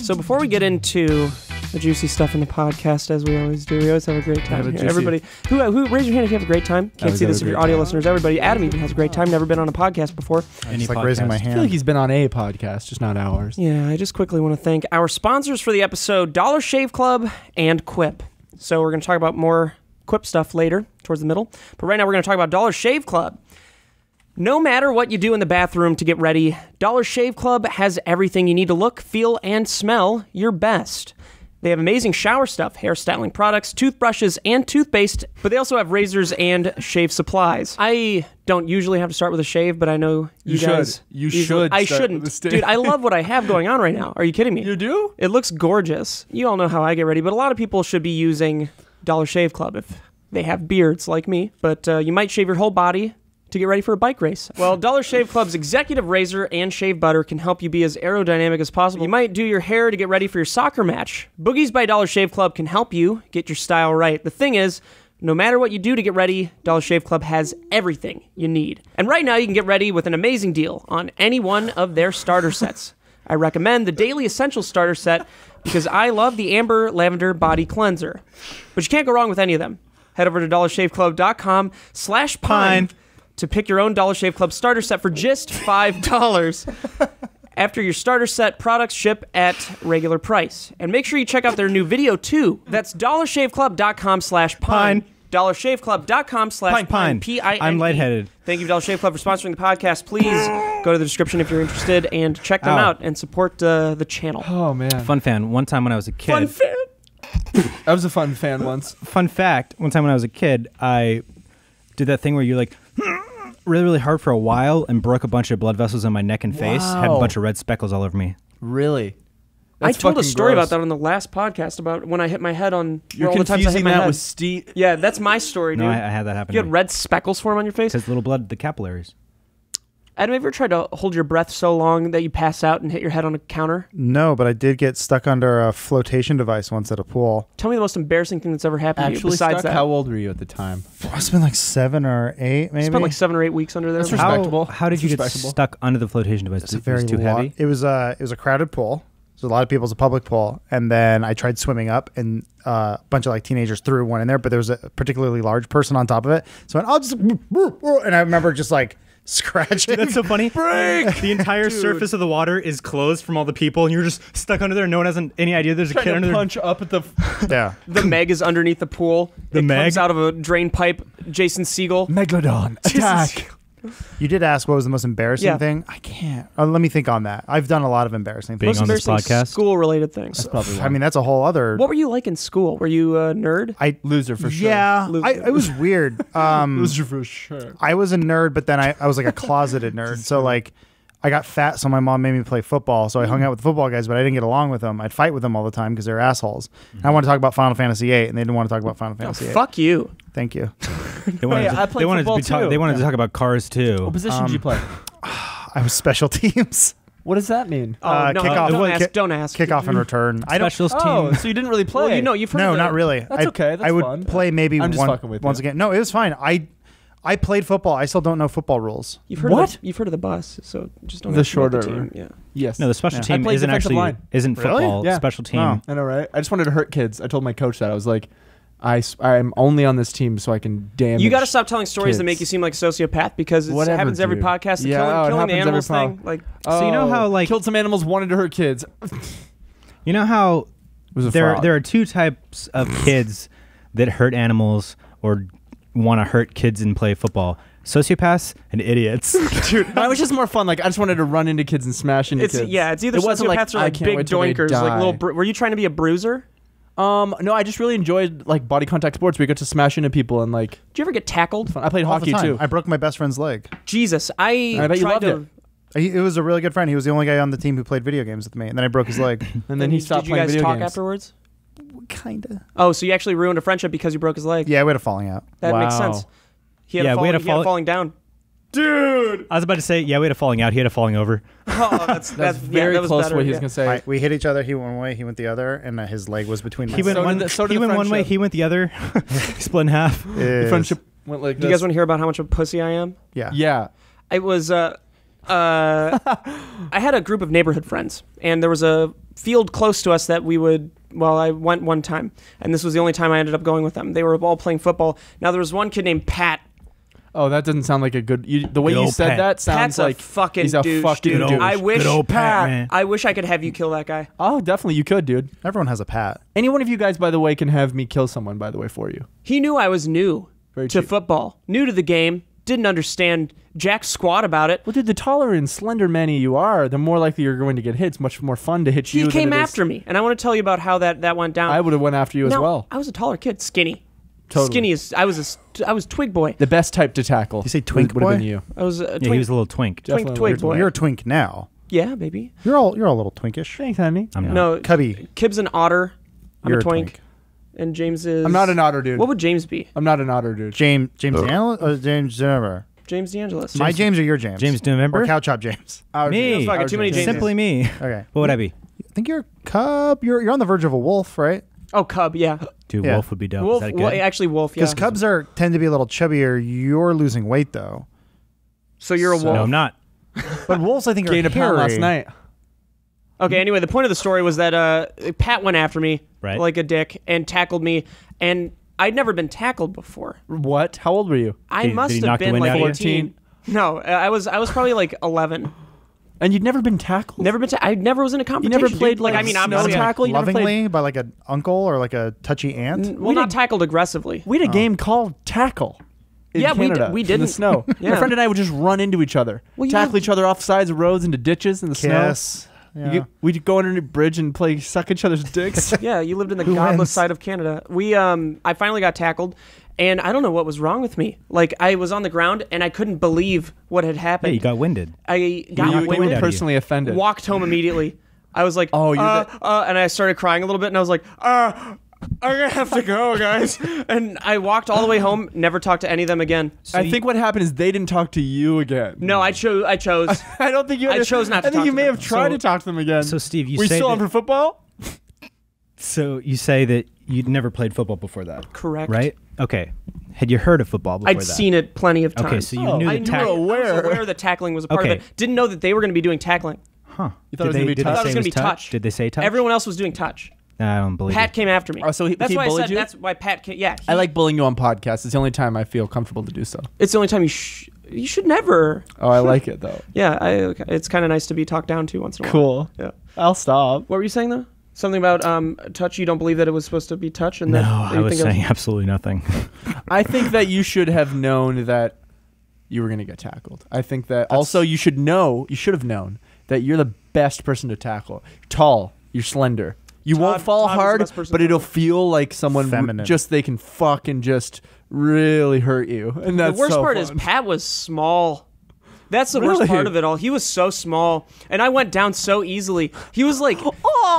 So before we get into the juicy stuff in the podcast, as we always do, we always have a great time here. Everybody, who raise your hand if you have a great time. Can't see this if you're audio listeners. Everybody, Adam even has a great time. Never been on a podcast before. It's like raising my hand. I feel like he's been on a podcast, just not ours. Yeah, I just quickly want to thank our sponsors for the episode, Dollar Shave Club and Quip. So we're going to talk about more Quip stuff later, towards the middle. But right now we're going to talk about Dollar Shave Club. No matter what you do in the bathroom to get ready, Dollar Shave Club has everything you need to look, feel, and smell your best. They have amazing shower stuff, hair styling products, toothbrushes, and toothpaste, but they also have razors and shave supplies. I don't usually have to start with a shave, but I know you guys... You should. I shouldn't. Dude, I love what I have going on right now. Are you kidding me? You do? It looks gorgeous. You all know how I get ready, but a lot of people should be using Dollar Shave Club if they have beards like me. But you might shave your whole body to get ready for a bike race. Well, Dollar Shave Club's executive razor and shave butter can help you be as aerodynamic as possible. You might do your hair to get ready for your soccer match. Boogies by Dollar Shave Club can help you get your style right. The thing is, no matter what you do to get ready, Dollar Shave Club has everything you need. And right now you can get ready with an amazing deal on any one of their starter sets. I recommend the Daily Essentials starter set because I love the Amber Lavender Body Cleanser. But you can't go wrong with any of them. Head over to dollarshaveclub.com/pine to pick your own Dollar Shave Club starter set for just $5. After your starter set, products ship at regular price. And make sure you check out their new video too. That's dollarshaveclub.com/pine. dollarshaveclub.com/pine. P-I-N-E. I'm lightheaded. Thank you, Dollar Shave Club, for sponsoring the podcast. Please go to the description if you're interested and check them out and support the channel. Oh, man. Fun fan. One time when I was a kid. Fun fan. I was a fun fan once. Fun fact. One time when I was a kid, I did that thing where you like really, really hard for a while and broke a bunch of blood vessels in my neck and face. Wow. Had a bunch of red speckles all over me. Really? I told a story gross. about that on the last podcast about when I hit my head on You're all the times I hit confusing my that head. with Steve. Yeah, that's my story, dude. No, I had that happen. You had red speckles form on your face? Because little blood, the capillaries. Adam, have you ever tried to hold your breath so long that you pass out and hit your head on a counter? No, but I did get stuck under a flotation device once at a pool. Tell me the most embarrassing thing that's ever happened to you Actually besides stuck? that. How old were you at the time? It's been like 7 or 8, maybe. Spent like 7 or 8 weeks under there. That's respectable. How did you get stuck under the flotation device? It's a It very was too heavy? It was a crowded pool. So a lot of people. It's a public pool, and then I tried swimming up, and a bunch of like teenagers threw one in there, but there was a particularly large person on top of it. So I'll just, and I remember just like scratching. That's so funny. Break! The entire surface of the water is closed from all the people, and you're just stuck under there. No one has any idea there's a kid under there. Punch up at the... Yeah. The Meg is underneath the pool. It comes out of a drain pipe. Jason Segel. Megalodon, attack! You did ask what was the most embarrassing Yeah. thing. I can't. Let me think on that. I've done a lot of embarrassing Being things. on this Embarrassing podcast? school-related things. I mean, that's a whole other. What were you like in school? Were you a nerd? Loser for sure. Yeah, Loser. it was weird. Loser for sure. I was a nerd, but then I was like a closeted nerd. So like, I got fat, so my mom made me play football. So I hung out with the football guys, but I didn't get along with them. I'd fight with them all the time because they're assholes. And I wanted to talk about Final Fantasy VIII, and they didn't want to talk about Final Fantasy VIII. Fuck you. Thank you. They wanted, Hey, I played football too. They wanted to talk about cars too. What position did you play? I was special teams. What does that mean? Oh, no, kickoff. don't ask. Kickoff and return. I don't. Specials Oh, team. so you didn't really play? Well, you know, you've heard No, of the- not really. That's okay. That's I would fun. play maybe I'm just one, fucking with once you. again. No, it was fine. I played football. I still don't know football rules. You've heard What? you've heard of the bus, so just don't The ask me about shorter- team. Yeah. Yes. No, the special Yeah. team I played isn't defensive actually line. isn't Really? football. Yeah. Special team. Oh. I know, right? I just wanted to hurt kids. I told my coach that. I was like, I'm only on this team so I can damage. You got to stop telling stories that kids. make you seem like a sociopath because it Whatever, happens every dude. podcast. The Yeah, it killing the happens every animals thing. Like, So you know how, like- killed some animals, wanted to hurt kids. You know how was a there fraud. are two types of kids that hurt animals or want to hurt kids and play football: sociopaths and idiots. Dude, mine was just more fun. Like I just wanted to run into kids and smash into it's kids. it's either It wasn't like, sociopaths or I like can't big wait till they doinkers, like die. little. Were you trying to be a bruiser? No, I just really enjoyed like body contact sports. We got to smash into people and like. Did you ever get tackled? I played All the hockey time. too. I broke my best friend's leg. Jesus, I bet you tried loved to. it. It was a really good friend. He was the only guy on the team who played video games with me, and then I broke his leg. And then he stopped Did you playing guys video talk games. afterwards? Kinda. Oh, so you actually ruined a friendship because you broke his leg? Yeah, we had a falling out. That makes Wow. sense. He had Yeah, we had a he had a falling down. Dude, I was about to say, yeah, we had a falling out. He had a falling over. Oh, that's very that was close better, to what he was yeah. gonna say. We hit each other. He went one way, he went the other, and his leg was between my He went So one. did the- so did he the went one way. friendship. He went the other. Split in half. The friendship went like Do you guys want to hear about how much of a pussy I am? Yeah. Yeah. I was I had a group of neighborhood friends, and there was a field close to us that we would. Well, I went one time, and this was the only time I ended up going with them. They were all playing football. Now there was one kid named Pat. Oh, that doesn't sound like a good. The way Good you old said Pat. that sounds Pat's like a fucking he's a douche, fucking dude. douche. I wish Good old Pat, man. I wish I could have you kill that guy. Oh, definitely you could, dude. Everyone has a Pat. Any one of you guys, by the way, can have me kill someone. By the way, for you. He knew I was new Very to cheap. football, new to the game, didn't understand jack squat about it. Well, dude, the taller and slender manny you are, the more likely you're going to get hit. It's much more fun to hit you. He came than it is- after me, and I want to tell you about how that went down. I would have went after you as No, well. I was a taller kid, skinny. Totally. Skinny as I was twig boy. The best type to tackle. You say twink would have boy? been you. I was a twink. Yeah, he was a little twink. Definitely twig a little boy. You're a twink now. Yeah, baby. You're a little twinkish. Thanks, honey. I'm not. No, Cubby. Kib's an otter. I'm You're a twink. And James is. I'm not an otter, dude. What would James be? I'm not an otter, dude. James Daniel or James Jennifer? James DeAngelis. My James or your James? James November? Or Cow Chop James? Me. Fuck it, too many Jameses. Simply me. Okay. What would I be? I think you're a cub. You're on the verge of a wolf, right? Oh, Cub. Yeah. Dude, Yeah. Wolf would be dope. Wolf. Is that good? Well, actually, Wolf. Yeah. Because cubs tend to be a little chubbier. You're losing weight though. So you're a wolf. No, I'm not. But wolves, I think, are Gained a pound last hairy. night. Okay, anyway, the point of the story was that Pat went after me Right. like a dick and tackled me, and I'd never been tackled before. What? How old were you? I Did he must have knock the been wind like out of you? 14. No, I was probably like 11. And you'd never been tackled? Never been. I never was in a competition. never played, dude. like like, I mean, snow obviously, tackle? You never played- Lovingly by like an uncle or like a touchy aunt. well, not tackled aggressively. We had a game called Tackle. In Yeah, we Canada, we in didn't. the snow. Yeah. My friend and I would just run into each other, Well, you tackle live- each other off sides of roads into ditches in the Kiss. snow. We'd go under a bridge and play suck each other's dicks. Yeah, you lived in the Who godless wins? side of Canada. I finally got tackled, and I don't know what was wrong with me. Like I was on the ground and I couldn't believe what had Yeah, happened. you got winded. I got knocked the wind winded. out of you. Personally offended. Walked home immediately. I was like, Oh, you're and I started crying a little bit, and I was like, I'm gonna have to go, guys. And I walked all the way home, never talked to any of them again. I think what happened is they didn't talk to you again. No, I chose. I don't think you. I chose not to I think talk you to may them. have tried So- to talk to them again. So, Steve, you were you say still on that- for football? So you say that you'd never played football before that, Correct. right? Okay. Had you heard of football before I'd that? seen it plenty of times. Okay, so you Oh, knew I the knew tack. I was aware. aware that tackling was a part Okay. of it. Didn't know that they were going to be doing tackling. Huh? You thought it was gonna be did touch? they I thought it was say going to be touch. Did they say touch? Everyone else was doing touch. I don't believe Pat it. came after me. Oh, so that's he why I bullied said you? that's why Pat came. Yeah, I like bullying you on podcasts. It's the only time I feel comfortable to do so. It's the only time you should never. Oh, I like it though. Yeah, it's kind of nice to be talked down to once in a while. Cool. Yeah. I'll stop. What were you saying though? Something about touch. You don't believe that it was supposed to be touch, and No, that I you was think it saying absolutely nothing. I think that you should have known that you were going to get tackled. I think that also you should have known that you're the best person to tackle. You're tall, you're slender. You won't fall Todd was the hard, best person but to it'll tackle. feel like someone Feminine. they can fucking just really hurt you. And The that's worst so part fun. is Pat was small. That's the worst Really? part of it all. He was so small, and I went down so easily. He was like,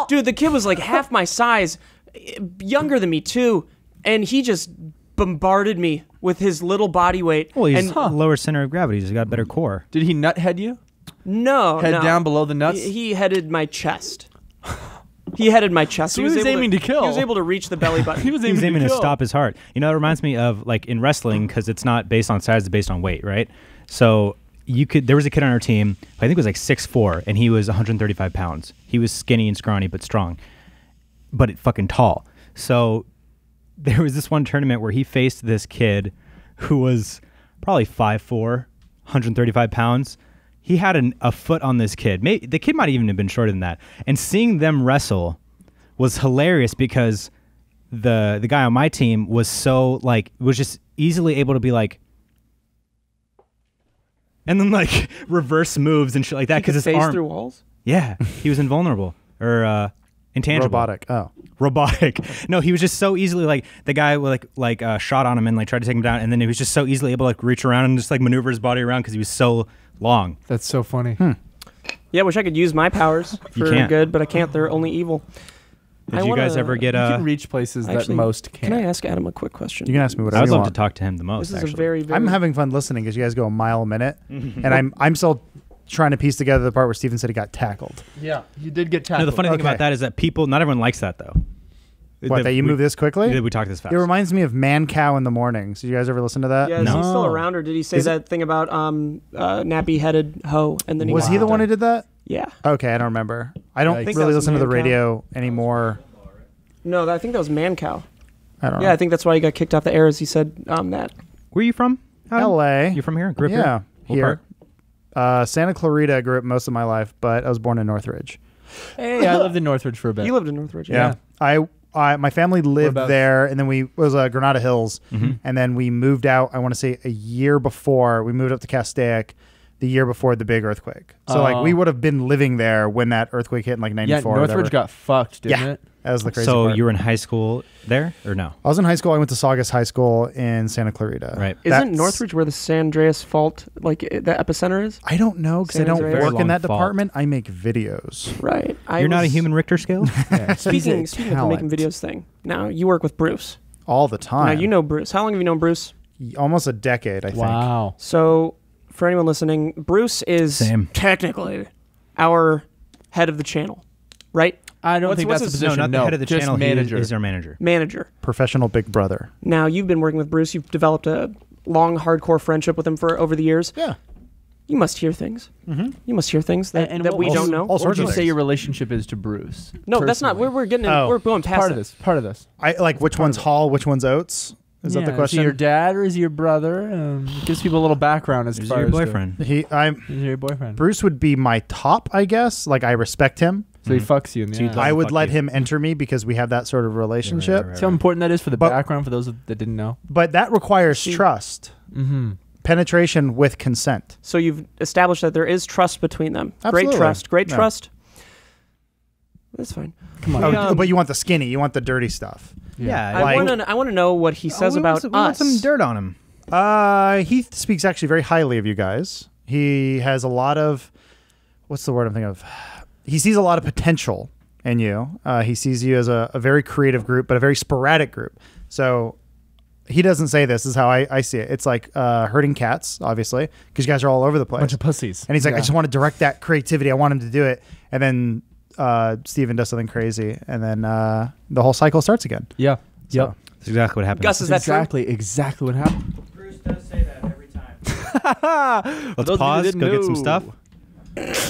dude, the kid was like half my size, younger than me too, and he just bombarded me with his little body weight. Well, he's and lower center of gravity. He's got better core. Did he nut head you? no, Head no. down below the nuts? He headed my chest. He headed my chest. So he was able aiming to kill. He was able to reach the belly button. He was He was aiming to kill. stop his heart. You know, it reminds me of like in wrestling because it's not based on size; it's based on weight, right? So there was a kid on our team. I think it was like 6'4", and he was 135 pounds. He was skinny and scrawny, but strong, but fucking tall. So there was this one tournament where he faced this kid who was probably 5'4", 135 pounds. He had a foot on this kid. The kid might even have been shorter than that. And seeing them wrestle was hilarious because the guy on my team was so like was just easily able to be like, and then like reverse moves and shit like that because his Phase arm. through walls. Yeah, he was invulnerable or intangible. Robotic. Oh. Robotic. No, he was just so easily like the guy would like shot on him and like tried to take him down, and then he was just so easily able to like reach around and just like maneuver his body around because he was so long. That's so funny. Yeah, I wish I could use my powers You for can't. good, but I can't. They're only evil. Did I you guys wanna- ever get You can reach places Actually, that most can't. Can I ask Adam a quick question? You can ask me I whatever would you love want. to talk to him the most. This is actually. a very, very. I'm having fun listening because you guys go a mile a minute, and I'm still trying to piece together the part where Steven said he got tackled. Yeah, you did get No, tackled. the funny thing Okay. about that is that not everyone likes that though. What, that you move this quickly? Did we talk this fast? It reminds me of Man Cow in the Mornings. Did you guys ever listen to that? Yeah, is he No. still around, or did he say Is it- that thing about nappy-headed hoe? And then Was he the one who did that? Yeah. Okay, I don't remember. I don't I think that really was listen to the Man Cow. radio anymore. No, I think that was Man Cow. I don't know. Yeah, I think that's why he got kicked off the air. As he said that. Where are you from? Adam? L.A. You from here? Grew up Yeah, What here. part? Santa Clarita. I grew up most of my life, but I was born in Northridge. Hey, I lived in Northridge for a bit. You lived in Northridge. Yeah. My family lived Whereabouts? there, and then it was Granada Hills, and then we moved out. I want to say a year before we moved up to Castaic, the year before the big earthquake. So like we would have been living there when that earthquake hit in like Yeah, '94. Northridge got fucked, didn't Yeah. it? That was the crazy So part. you were in high school there or no? I was in high school. I went to Saugus High School in Santa Clarita. Right. Isn't That's- Northridge where the San Andreas Fault, like the epicenter is? I don't know because I San don't Andreas. work Very in that long fault. department. I make videos Right. You're not a human Richter scale? Yeah. Speaking of the making videos thing, now you work with Bruce. all the Now time. you know Bruce. How long have you known Bruce? Almost a decade, I think. Wow. So, for anyone listening, Bruce is Same. technically our head of the channel, right? I don't What's- think what's that's the his- position. No, not the head of the just channel. manager. He is our manager. Manager. Professional Big Brother. Now, you've been working with Bruce. You've developed a long, hardcore friendship with him for over the years. Yeah. You must hear things. You must hear things that, And that what we would don't you- know. all What would sorts you of say things. your relationship is to Bruce? No, that's not. personally? We're getting. Oh. We're going past part of it. this. Part of this. I like which one's Hall, which one's Oates. Is that the Is question? he your dad or is he your brother? It gives people a little background as Is far your as boyfriend? Is he your boyfriend? Bruce would be my top, I guess. Like I respect him. So he fucks you in the So you'd ass. like- I would fuck let you. him enter me because we have that sort of relationship. right. See how important that is for the But- background for those that didn't know. But that requires trust, Mm-hmm. penetration with consent. So you've established that there is trust between them. Absolutely. Great trust. Great Yeah. trust. That's fine. Come on. Oh, but you want the skinny, you want the dirty stuff. Yeah. I Like- want to know what he says we about want us. some dirt on him. He speaks actually very highly of you guys. He has a lot of, what's the word I'm thinking of? He sees a lot of potential in you. He sees you as a very creative group, but a very sporadic group. So he doesn't say this is how I see it. It's like herding cats, obviously, because you guys are all over the place. Bunch of pussies. And he's like, Yeah. I just want to direct that creativity. I want him to do it. And then Steven does something crazy. And then the whole cycle starts again. Yeah. So- Yep. That's exactly what happened. Gus, is that Exactly what happened. Bruce does say that every time. Let's Those pause, people go didn't get some know. stuff.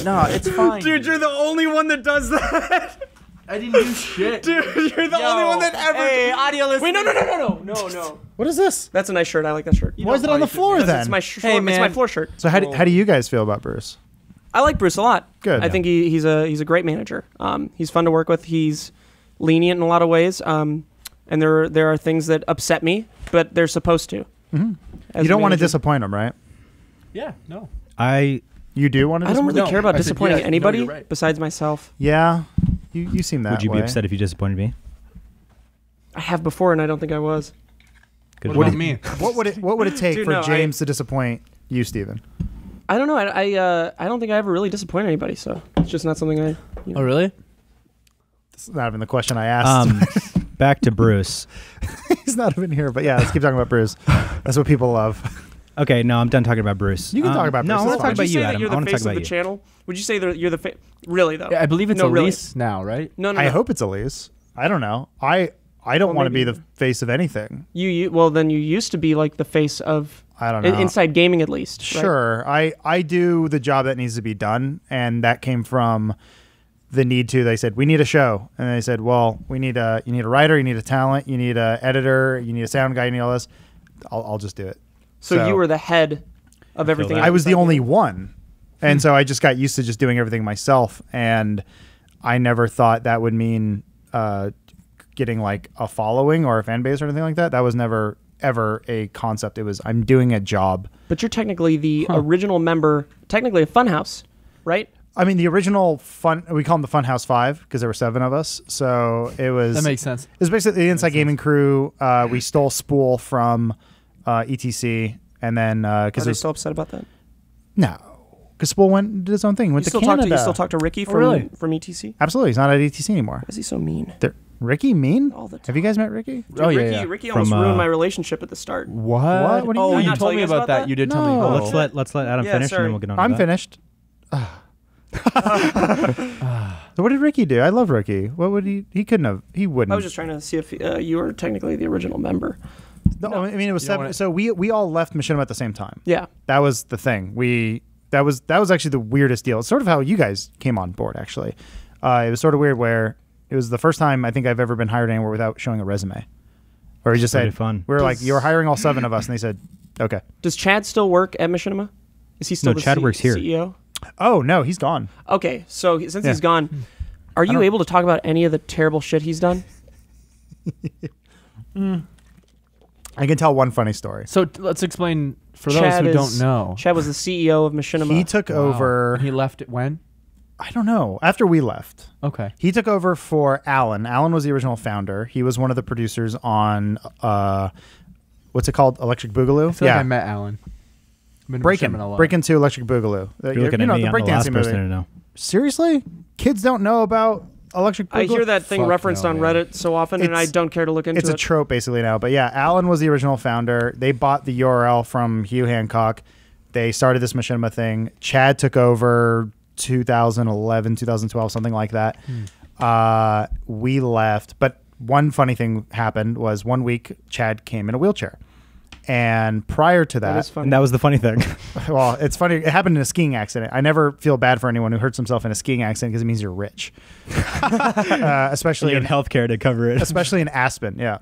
No, it's fine. Dude, you're the only one that does that. I didn't do shit. Dude, you're the only one that ever. Hey, audio listeners. Wait, no. What is this? That's a nice shirt. I like that shirt. Why is it on the floor Because then? It's my Hey, it's my man. floor shirt. So how do you guys feel about Bruce? I like Bruce a lot. Good. I think he's a great manager. He's fun to work with. He's lenient in a lot of ways. And there are things that upset me, but they're supposed to. You As a don't want to manager. disappoint him, right? Yeah, no. You do want to I don't disappoint really No, care about I said disappointing yes. No, anybody you're right. besides myself. Yeah. You seem that Would you way. be upset if you disappointed me? I have before, and I don't think I was. Good What for do you you. mean? What would it take Dude, for no, James to disappoint you, Steven? I don't know. I don't think I ever really disappointed anybody. So it's just not something I. Oh, really? That's not even the question I asked. Back to Bruce. He's not even here, but yeah, let's keep talking about Bruce. That's what people love. Okay, no, I'm done talking about Bruce. You can talk about No, Bruce, I want that's to talk fine. Would about you say you, that Adam. you're I the want to talk face of about the you. channel? Would you say that you're the face? Really though? Yeah, I believe it's No, really. Elise now, right? No. I hope it's Elise. I don't know. I don't Well, want to be maybe. the face of anything. You well then you used to be like the face of I don't know. inside gaming at least. right? Sure. I do the job that needs to be done, and that came from the need to. They said we need a show, and they said, well, you need a writer, you need a talent, you need a editor, you need a sound guy, you need all this. I'll just do it. So you were the head of everything. that. I was the inside only gaming. one, and so I just got used to just doing everything myself, and I never thought that would mean getting like a following or a fan base or anything like that. That was never ever a concept. It was I'm doing a job. But you're technically the original member, technically a Funhouse, right? I mean, the original we call them the Funhouse 5 because there were 7 of us. So it was. That makes sense. It was basically the Inside Gaming crew. We stole Spool from ETC, and then Are because they still upset about that? no, because Spool went and did his own thing. Went You to still talk Canada. to you still talk to Ricky from really? from ETC? Absolutely, he's not at ETC anymore. Why is he so mean? Ricky mean? All the time. Have you guys met Ricky? Dude, Oh, yeah, Ricky, yeah. Ricky From, almost ruined my relationship at the start. What? What do you Oh, mean? you Not tell told you me guys about about that. that? You did tell me. No. Oh. Let's let Adam Yeah, finish, sorry. and then we'll get on. I'm to that. finished. So what did Ricky do? I love Ricky. What would he? He couldn't have. He wouldn't. I was just trying to see if you were technically the original member. No, I mean, it was You don't 7. wanna- So we all left Machinima at the same time. Yeah. That was the thing. That was actually the weirdest deal. It's sort of how you guys came on board. Actually, it was sort of weird where it was the first time I think I've ever been hired anywhere without showing a resume. Or he just Pretty said, fun. We were like, you were hiring all 7 of us, and they said, okay. Does Chad still work at Machinima? Is he still No, the Chad works here. CEO? Oh no, he's gone. Okay, so since Yeah. he's gone, are you don't- able to talk about any of the terrible shit he's done? I can tell one funny story. So let's explain for those Chad who is- don't know. Chad was the CEO of Machinima. He took Wow. over. He left it when? I don't know. After we left, Okay. he took over for Alan. Alan was the original founder. He was one of the producers on what's it called? Electric Boogaloo. I feel like I met Alan. Been to Breakin'. Machinima a lot. Breakin' 2 Electric Boogaloo. You're looking at me. the I'm the breakdancing last person movie. to know. Seriously? Kids don't know about Electric Boogaloo? I hear that thing Fuck referenced no, on man. Reddit so often, and I It's- don't care to look into It's a it. trope basically now. But yeah, Alan was the original founder. They bought the URL from Hugh Hancock. They started this Machinima thing. Chad took over 2011, 2012, something like that. We left. But one funny thing happened was one week Chad came in a wheelchair. And prior to That is that, funny. And that was the funny thing. well, it's funny. It happened in a skiing accident. I never feel bad for anyone who hurts himself in a skiing accident because it means you're rich. Especially you in have healthcare to cover it. especially in Aspen. Yeah.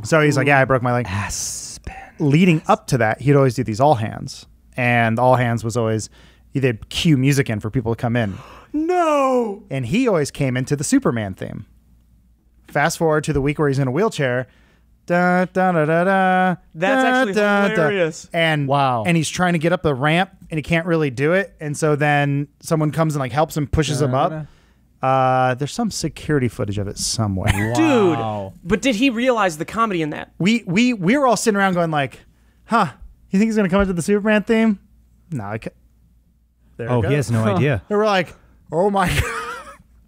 So he's like, yeah, I broke my leg. Aspen. Leading up to that, he'd always do these all hands, and all hands was always they'd cue music in for people to come in, No! and he always came into the Superman theme. Fast forward to the week where he's in a wheelchair. Da, da, da, da, da, That's actually hilarious. And Wow. and he's trying to get up the ramp and he can't really do it, and so then someone comes and like helps him, pushes him up. There's some security footage of it somewhere. Wow. Dude, but did he realize the comedy in that? we were all sitting around going like, huh, you think he's gonna come into the Superman theme? No, there it Oh, goes. he has no idea. And we're like, oh my god.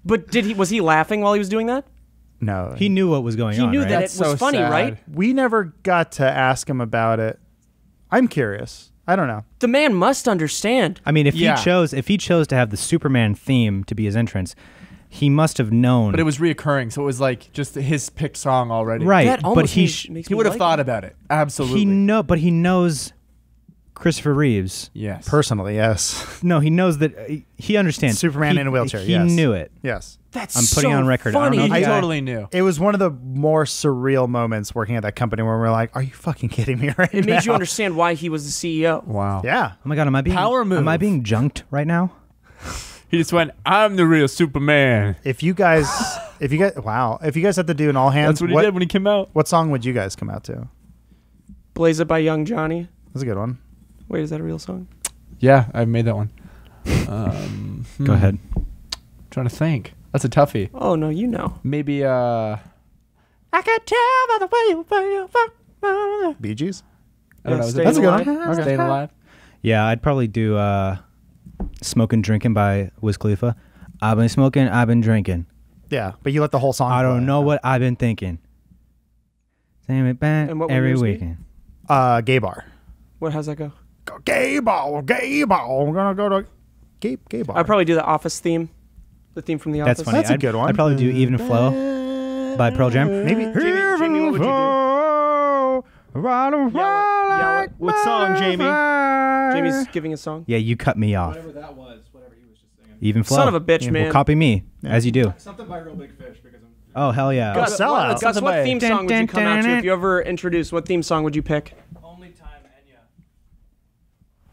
But was he laughing while he was doing that? No, He knew what was going He on, knew right? that That's it was so funny, sad. right? we never got to ask him about it. I'm curious. I don't know. The man must understand. I mean, if Yeah. he chose to have the Superman theme to be his entrance, he must have known. But it was reoccurring, so it was like just his picked song already. right. That But almost he makes He me would have like thought him. about it. Absolutely. but he knows Christopher Reeves. Yes. Personally, yes. No, he knows that he understands Superman He- in a wheelchair, He yes. knew it. Yes. That's I'm putting so on record. I don't Funny. know if I you guys- totally knew. It was one of the more surreal moments working at that company where we're like, are you fucking kidding me right It now? made you understand why he was the CEO. Wow. Yeah. Oh my god, am I being Power move. Am I being junked right now? He just went, I'm the real Superman. If you guys had to do an all hands, That's what he did when he came out. what song would you guys come out to? Blaze It by Young Johnny. That's a good one. Wait, is that a real song? Yeah, I made that one. Go ahead. Trying to think. That's a toughie. Oh, no, you know. Maybe I can tell by the way you fuck. Bee Gees? I don't know. Yeah, Is Staying it That's a good Alive. one. Okay. Staying Alive? Yeah, I'd probably do "Smoking Drinking" by Wiz Khalifa. I've been smoking, I've been drinking. Yeah, but you let the whole song I don't play. know what I've been thinking. Same it back And what would every yours be? weekend. Gay bar. How's that go? Go gay bar, gay bar. We're gonna go to gay bar. I'd probably do the Office theme. The theme from The That's Office. funny. That's a I'd- good one. I'd probably do "Even Flow" by Pearl Jam. Maybe. Jamie, what would you do? What song, Jamie? Jamie's giving a song. Yeah, you cut me off. Whatever that was, whatever he was just singing. Even Flow. Son of a bitch, Yeah, man. Well, copy me, as you do. Something by Real Big Fish because I'm. Oh, hell yeah. Gus, sell out. Gus, Something what by- theme song would you come out to if you ever introduced? What theme song would you pick? Only time Enya.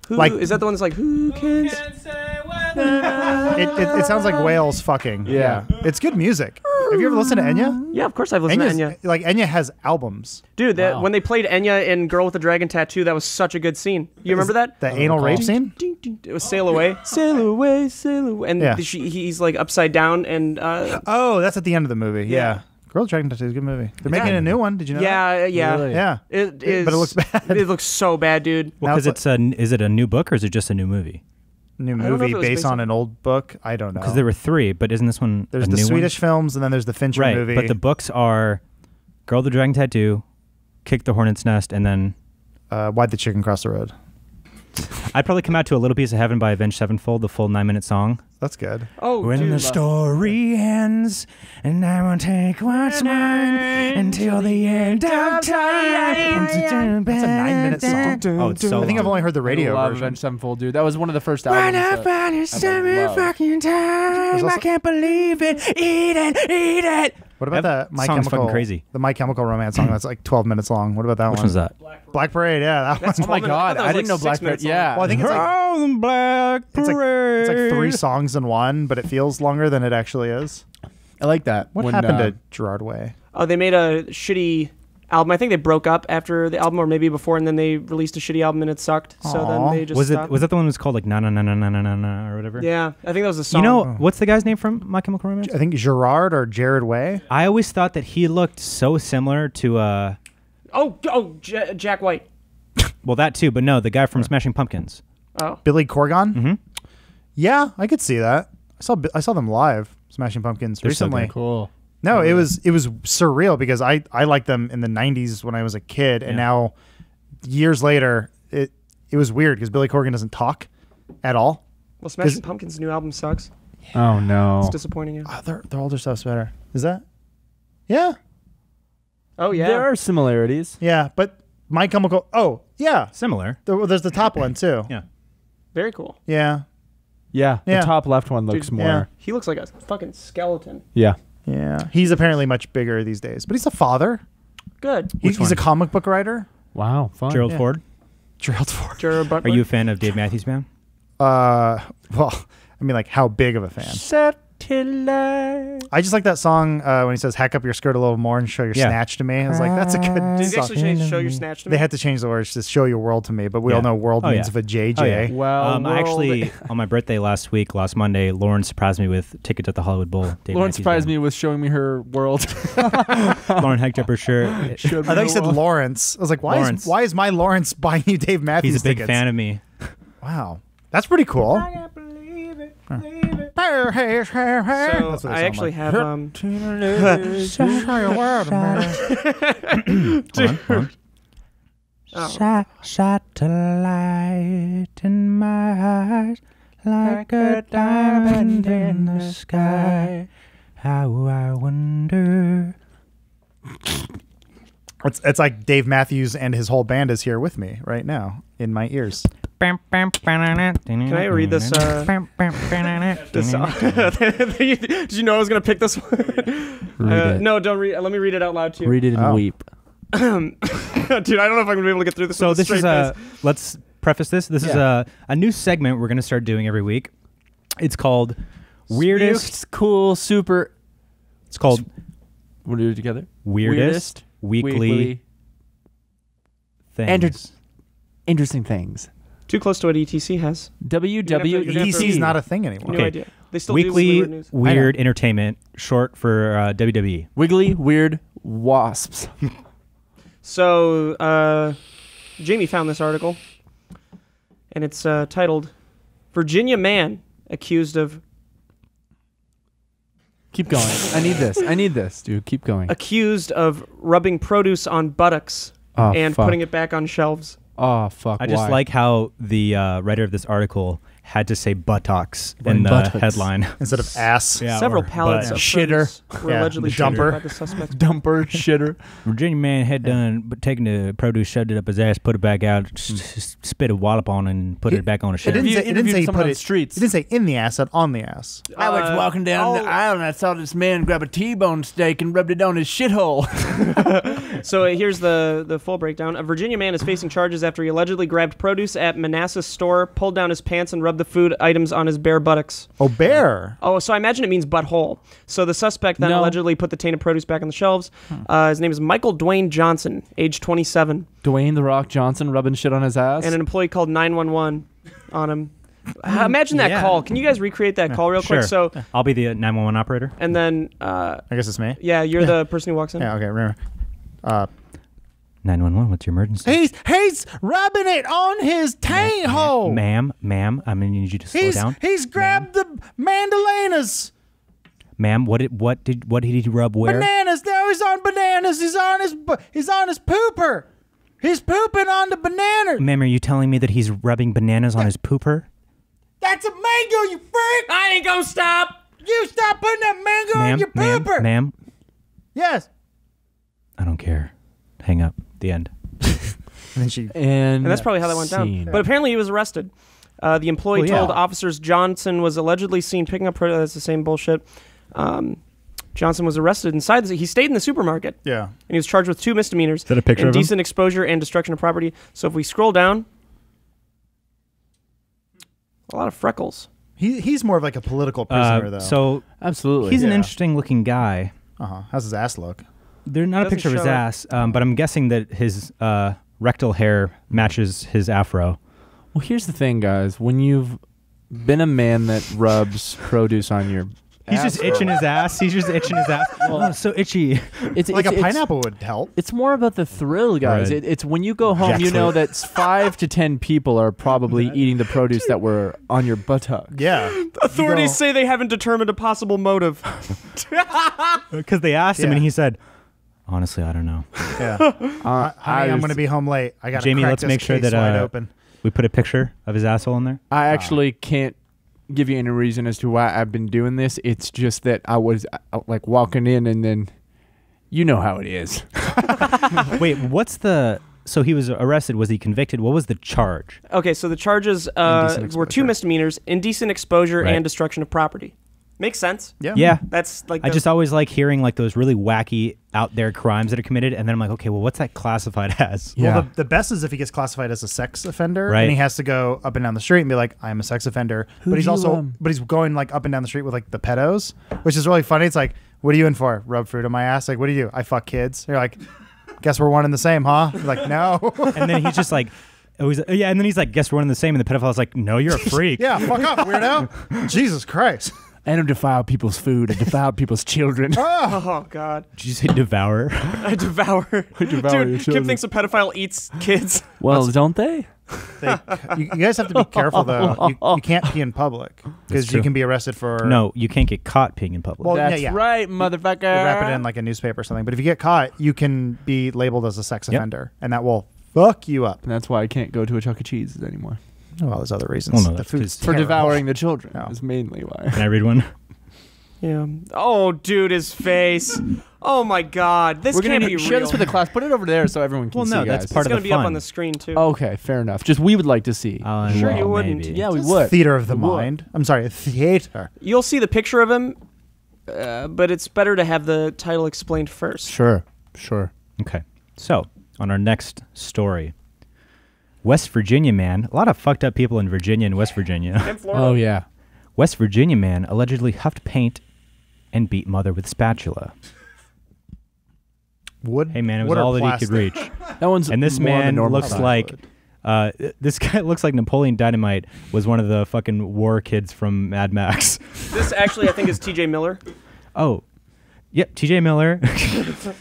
Who, Like- is that the one that's like, who can... Can't say whether. It sounds like whales fucking. Yeah. It's good music. Have you ever listened to Enya? Yeah, of course I've listened to Enya's- Enya. Like Enya has albums. Dude, Wow. when they played Enya in Girl with the Dragon Tattoo, that was such a good scene. You remember that? The anal recall. rape scene? Ding, ding. It was Sail Away. Sail away, sail away. And Yeah. he's like upside down and... Oh, that's at the end of the movie. Yeah. Yeah. Girl with Dragon Tattoo is a good movie. They're Yeah. making a new one. Did you know that? yeah. Really? Yeah. It is, But it looks bad. It looks so bad, dude. Well, Now because it's is it a new book or is it just a new movie? New don't know if movie it was based on an old book. I don't know. Because there were 3, but isn't this one There's a the new Swedish films, and then there's the Fincher one? Right, movie. but the books are "Girl with the Dragon Tattoo," "Kick the Hornet's Nest," and then Why'd the Chicken Cross the Road? I'd probably come out to "A Little Piece of Heaven" by Avenged Sevenfold, the full 9-minute song. That's good. Oh, When dude. the story ends, and I will take what's mine until the end of time. That's a 9-minute song. Oh, it's so I think I've long. only heard the radio I love version. Avenged Sevenfold, dude. That was one of the first When albums. I that find it I seven love. fucking time, also- I can't believe it. Eat it. What about that My song's Chemical? fucking crazy. The My Chemical Romance song that's like 12 minutes long. What about that Which one? one's that? Black Parade. Yeah, that That's one. Oh my 12 minutes. god, thought that I was didn't know like 6 Black minutes Parade. Yeah. Well, I think it's like Oh, the Black it's Parade. like 3 songs in one, but it feels longer than it actually is. I like that. What When, happened to Gerard Way? Oh, they made a shitty album. I think they broke up after the album, or maybe before, and then they released a shitty album and it sucked. So then Aw. they just Was stopped. that the one that was called like na na na na na na na or whatever? Yeah, I think that was the song. You know what's the guy's name from My Chemical Romance? I think Gerard or Jared Way. I always thought that he looked so similar to Jack White. well, that too, but no, the guy from Smashing Pumpkins. Oh, Billy Corgan. Mhm. Yeah, I could see that. I saw them live, Smashing Pumpkins, They're so recently. good. Cool. No, it was surreal because I liked them in the 90s when I was a kid, and Yeah. now years later it was weird because Billy Corgan doesn't talk at all. well, Smashing Pumpkins' new album sucks. Oh no. It's disappointing. Yeah. Their older stuff's better. Is that? Yeah. Oh yeah. There are similarities. Yeah, but My Chemical. Oh, yeah. Similar. There's the top one too. Yeah. Very cool. Yeah. Yeah. Yeah. The top left one looks Dude, more. yeah. He looks like a fucking skeleton. Yeah. Yeah. He's apparently much bigger these days, but he's a father. Good. He's a one? comic book writer. Wow. Fun. Gerald Yeah. Ford. Gerald Ford. Jared Are Butler. you a fan of Dave Matthews Band? Well, I mean, like, how big of a fan? Satellite. I just like that song when he says, hack up your skirt a little more and show your Yeah. snatch to me. I was like, that's a good Did they song. actually change "Show Your Snatch" to me? They had to change the words to show your world to me, but we all Yeah. know world Oh, means yeah. of a JJ. Oh, yeah. Well, I actually, on my birthday last Monday, Lauren surprised me with tickets at the Hollywood Bowl. Dave Lauren Matthews surprised Band. me with showing me her world. Lauren hiked up her shirt. I thought you said Lawrence. I was like, Lawrence. why is my Lawrence buying you Dave Matthews He's a big tickets? fan of me. Wow. That's pretty cool. So That's what they I sound actually like. have oh, Satellite in my eyes, like a diamond in the sky. How I wonder. It's like Dave Matthews and his whole band is here with me right now in my ears. Can I read this, this song. Did you know I was gonna pick this one? Read it. No, don't read. Let me read it out loud too. Read it and Oh. weep. Dude, I don't know if I'm gonna be able to get through this. So with a this is straight face. let's preface this. This is a new segment we're going to start doing every week. It's called Weirdest. Cool, super. It's called We'll do it together. Weirdest Weekly Things. Interesting things. Too close to what ETC has. WWE. ETC's not a thing anymore. No Okay. idea. They still do Weekly weird news. Weird Entertainment, short for WWE. Wiggly, weird wasps. So, Jamie found this article, and it's titled "Virginia Man Accused of Keep going. I need this, dude. Keep going. rubbing produce on buttocks Oh, and fuck. putting it back on shelves." Oh, fuck. I just why? like how the writer of this article had to say buttocks in the Buttocks. headline. Instead of ass. Yeah, Several or pallets butt. of Shitter. produce were Yeah, allegedly dumper. dumpered by the suspects. dumper shitter. Virginia man had done but taken the produce, shoved it up his ass, put it back out, spit a wallop on, and put it back on a It shelf. didn't you say, it didn't interviewed say someone put on it. the streets. It didn't say in the ass, it said on the ass. I was walking down the aisle and I saw this man grab a T-bone steak and rubbed it on his shithole. So here's the full breakdown. A Virginia man is facing charges after he allegedly grabbed produce at Manassas store, pulled down his pants, and rubbed the food items on his bare buttocks. Oh, bear. Oh, so I imagine it means butthole. So the suspect then No. allegedly put the tainted produce back on the shelves. His name is Michael Dwayne Johnson, age 27, Dwayne the Rock Johnson rubbing shit on his ass. and an employee called 911 on him. Imagine that Yeah. call. Can you guys recreate that call real quick? Sure. So, I'll be the 911 operator. and then, I guess it's me. yeah, you're the person who walks in. Yeah, okay, remember. 911, what's your emergency? He's rubbing it on his taint hole. Ma'am, I'm gonna need you to slow down. He's grabbed the mandolinas. Ma'am, what did he rub where? Bananas. Now he's on bananas. He's on his pooper. He's pooping on the banana. Ma'am, are you telling me that he's rubbing bananas on his pooper? That's a mango, you freak! I ain't gonna stop. You stop putting that mango in Ma'am, your ma'am, pooper! ma'am, Yes. I don't care. Hang up. The end. And then she. And And that's probably how that went down. scene. But apparently he was arrested. The employee Well, yeah. told officers Johnson was allegedly seen picking up produce. That's the same bullshit. Johnson was arrested inside. He stayed in the supermarket, Yeah. and he was charged with 2 misdemeanors. Is that a picture of him? Indecent exposure and destruction of property. So if we scroll down, a lot of freckles. He's more of like a political prisoner, though. So Absolutely. he's an Yeah. interesting looking guy. How's his ass look? There's not a Doesn't picture of his show it. ass, but I'm guessing that his rectal hair matches his afro. Well, here's the thing, guys. When you've been a man that rubs produce on your He's just itching his ass. He's just itching his ass. Oh, it's so itchy. it's Like a it's- pineapple would help. It's more about the thrill, guys. Right. It's when you go home, you know that 5 to 10 people are probably eating the produce that were on your buttock. Yeah. Authorities go- say they haven't determined a possible motive. Because they asked him, Yeah. and he said, "Honestly, I don't know." Yeah. I Honey, I'm was- going to be home late. I got to Jamie, crack let's this make sure case that, wide open. We put a picture of his asshole in there. I actually can't give you any reason as to why I've been doing this. It's just that I was like walking in, and then you know how it is. Wait, what's the? So he was arrested. Was he convicted? What was the charge? Okay, so the charges Indecent were 2 exposure. misdemeanors: indecent exposure Right. and destruction of property. Makes sense. Yeah. Yeah. That's like I just always like hearing like those really wacky out there crimes that are committed, and then I'm like, okay, well, what's that classified as? Yeah. Well, the best is if he gets classified as a sex offender, Right. and he has to go up and down the street and be like, "I'm a sex offender," but he's you, also, but he's going like up and down the street with like the pedos, which is really funny. It's like, "What are you in for? Rub fruit on my ass?" Like, "What do you do?" "I fuck kids." You're like, "Guess we're one and the same, huh?" You're like, "No." And then he's just like, yeah, and then he's like, guess we're one and the same, and the pedophile's like, no, you're a freak. Yeah, fuck up, weirdo. Jesus Christ. I don't defile people's food. I defile people's children. oh god, Did you say devour? I devour. devour your Dude, Kip children. thinks a pedophile eats kids. Well, don't they? You guys have to be careful though. You can't pee in public because true. you can be arrested for No, you can't get caught peeing in public. Well, That's yeah. right, motherfucker. They wrap it in like a newspaper or something. But if you get caught, you can be labeled as a sex Yep. offender, and that will fuck you up. And that's why I can't go to a Chuck E. Cheese anymore. Well, there's other reasons. Well, no, the that's food's 'cause- For terrible. devouring the children No. is mainly why. Can I read one? Yeah. Oh, dude, his face. Oh my god, this We're gonna can't be share real. this for the class. Put it over there so everyone can Well, see. no, guys. that's part it's of gonna the be up fun. on the screen too. Okay, fair enough. Just we would like to see. Sure you wouldn't. Maybe. Yeah, we It's would. theater of the We would. mind. I'm sorry, theater. You'll see the picture of him, but it's better to have the title explained first. Sure. Okay. So, on our next story, West Virginia man, a lot of fucked up people in Virginia and West Virginia. In Florida. Oh yeah. West Virginia man allegedly huffed paint and beat mother with spatula. Wood. Hey man, it was wood or all that he plastic? could reach. That one's And this more on the man normal looks side. like this guy looks like Napoleon Dynamite was one of the fucking war kids from Mad Max. This actually, I think, is T.J. Miller. Oh, yep, T.J. Miller.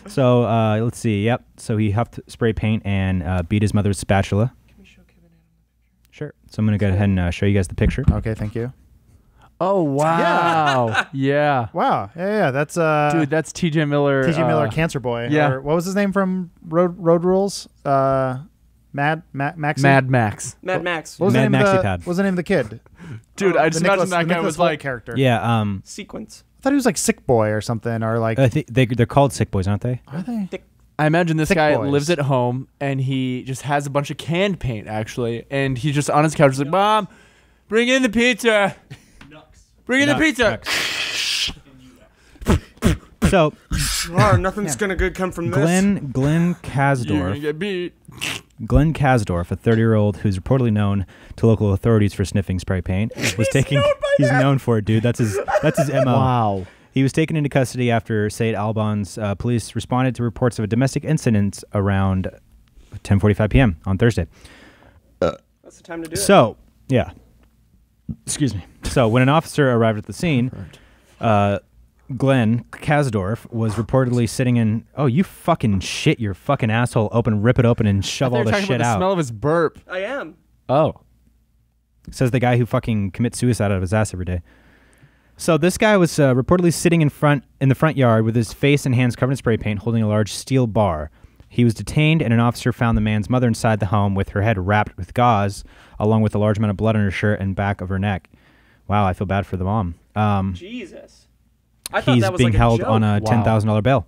So let's see. Yep. So he huffed spray paint and beat his mother with spatula. Sure. So I'm gonna go ahead and show you guys the picture. Okay, thank you. Oh wow. Yeah. Wow. Yeah. That's Dude, that's T.J. Miller. T.J. Miller, Cancer Boy. yeah. Or what was his name from Road Rules? Max. Mad Max. Mad Max. What was the Mad name of Maxi the, Pad. what was the name of the kid? Dude, I The just Nicholas- imagine that the guy Nicholas was Holt like, character. Yeah. Sequence. I thought he was like Sick Boy or something, or like. I think they're called sick boys, aren't they? Are they? I imagine this Thick guy boys. lives at home and he just has a bunch of canned paint actually, and he's just on his couch like, "Mom, bring in the pizza. Bring in the pizza." So Nothing's gonna good come from this. Glenn You're gonna Kasdorf, get beat. Glenn Kasdorf, a 30-year-old who's reportedly known to local authorities for sniffing spray paint, was taking. He's known for it, dude. That's his MO. Wow. He was taken into custody after St. Albans police responded to reports of a domestic incident around 10:45 p.m. on Thursday. That's the time to do it. So, yeah. Excuse me. So, when an officer arrived at the scene, Glenn Kasdorf was reportedly sitting in. Oh, you fucking shit your fucking asshole open, rip it open, and shove all the talking shit about the out. smell of his burp. I am. Oh. Says the guy who fucking commits suicide out of his ass every day. So this guy was reportedly sitting in the front yard with his face and hands covered in spray paint, holding a large steel bar. He was detained, and an officer found the man's mother inside the home with her head wrapped with gauze, along with a large amount of blood on her shirt and back of her neck. Wow, I feel bad for the mom. Jesus. I thought He's that was being like a held joke. on a Wow. $10,000 bail.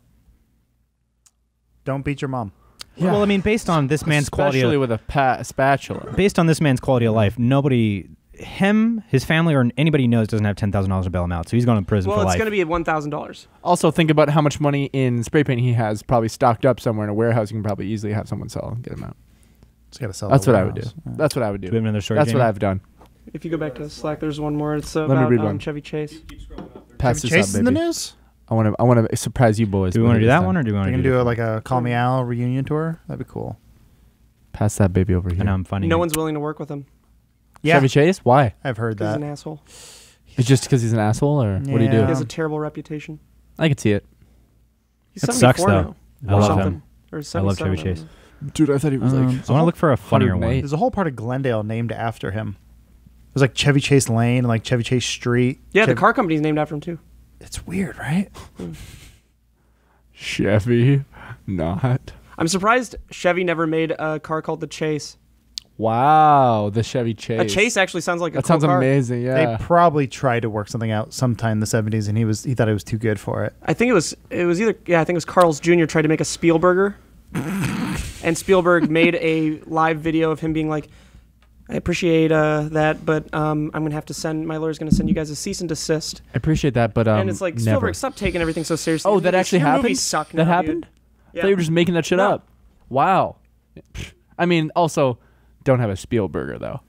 Don't beat your mom. Yeah. Well, I mean, based on this man's Especially quality, with a spatula. based on this man's quality of life, nobody, him, his family, or anybody he knows doesn't have $10,000 to bail him out. So he's going to prison Well, for it's life. going to be at $1,000. Also, think about how much money in spray paint he has probably stocked up somewhere in a warehouse. You can probably easily have someone sell and get him out. Just gotta sell. That's the what I would do. warehouse. Yeah. That's what I would Do we have do. another story? That's what Jamie? I've done. If you go back to Slack, there's one more. It's me about read one. Chevy Chase. Keep scrolling up. There's Pass Chevy this Chase up, in the baby. news. I want to surprise you boys. Do we with want to it do this that time. one, or do we want We to can do do like a Call Me Al reunion tour. That'd be cool. Pass that baby over here. I know I'm funny. No one's willing to work with him. Yeah, Chevy Chase? Why? I've heard He's that. an asshole. It's just because he's an asshole, or what do you Yeah. do? He has a terrible reputation. I can see it. He's That 74 sucks, though. now. I Or love something. him. Or I love 77, Chevy Chase. Dude, I thought he was I want to look for a funnier 108. one. There's a whole part of Glendale named after him. There's like Chevy Chase Lane and like Chevy Chase Street. Yeah, the Chev- car company's named after him, too. It's weird, right? Chevy, not. I'm surprised Chevy never made a car called the Chase. Wow, the Chevy Chase. A Chase actually sounds like a That cool sounds car. amazing. Yeah. They probably tried to work something out sometime in the 70s, and he thought it was too good for it. I think it was either I think it was Carl's Jr. tried to make a Spielberger, and Spielberg made a live video of him being like, "I appreciate that, but I'm gonna have to send my lawyer's gonna send you guys a cease and desist." I appreciate that, but and it's like never. Spielberg, stop taking everything so seriously. Oh, that actually Your happened. Movies suck That now, happened. Dude. I thought you were just making that shit No. up. Wow. I mean, also, don't have a Spielberger though,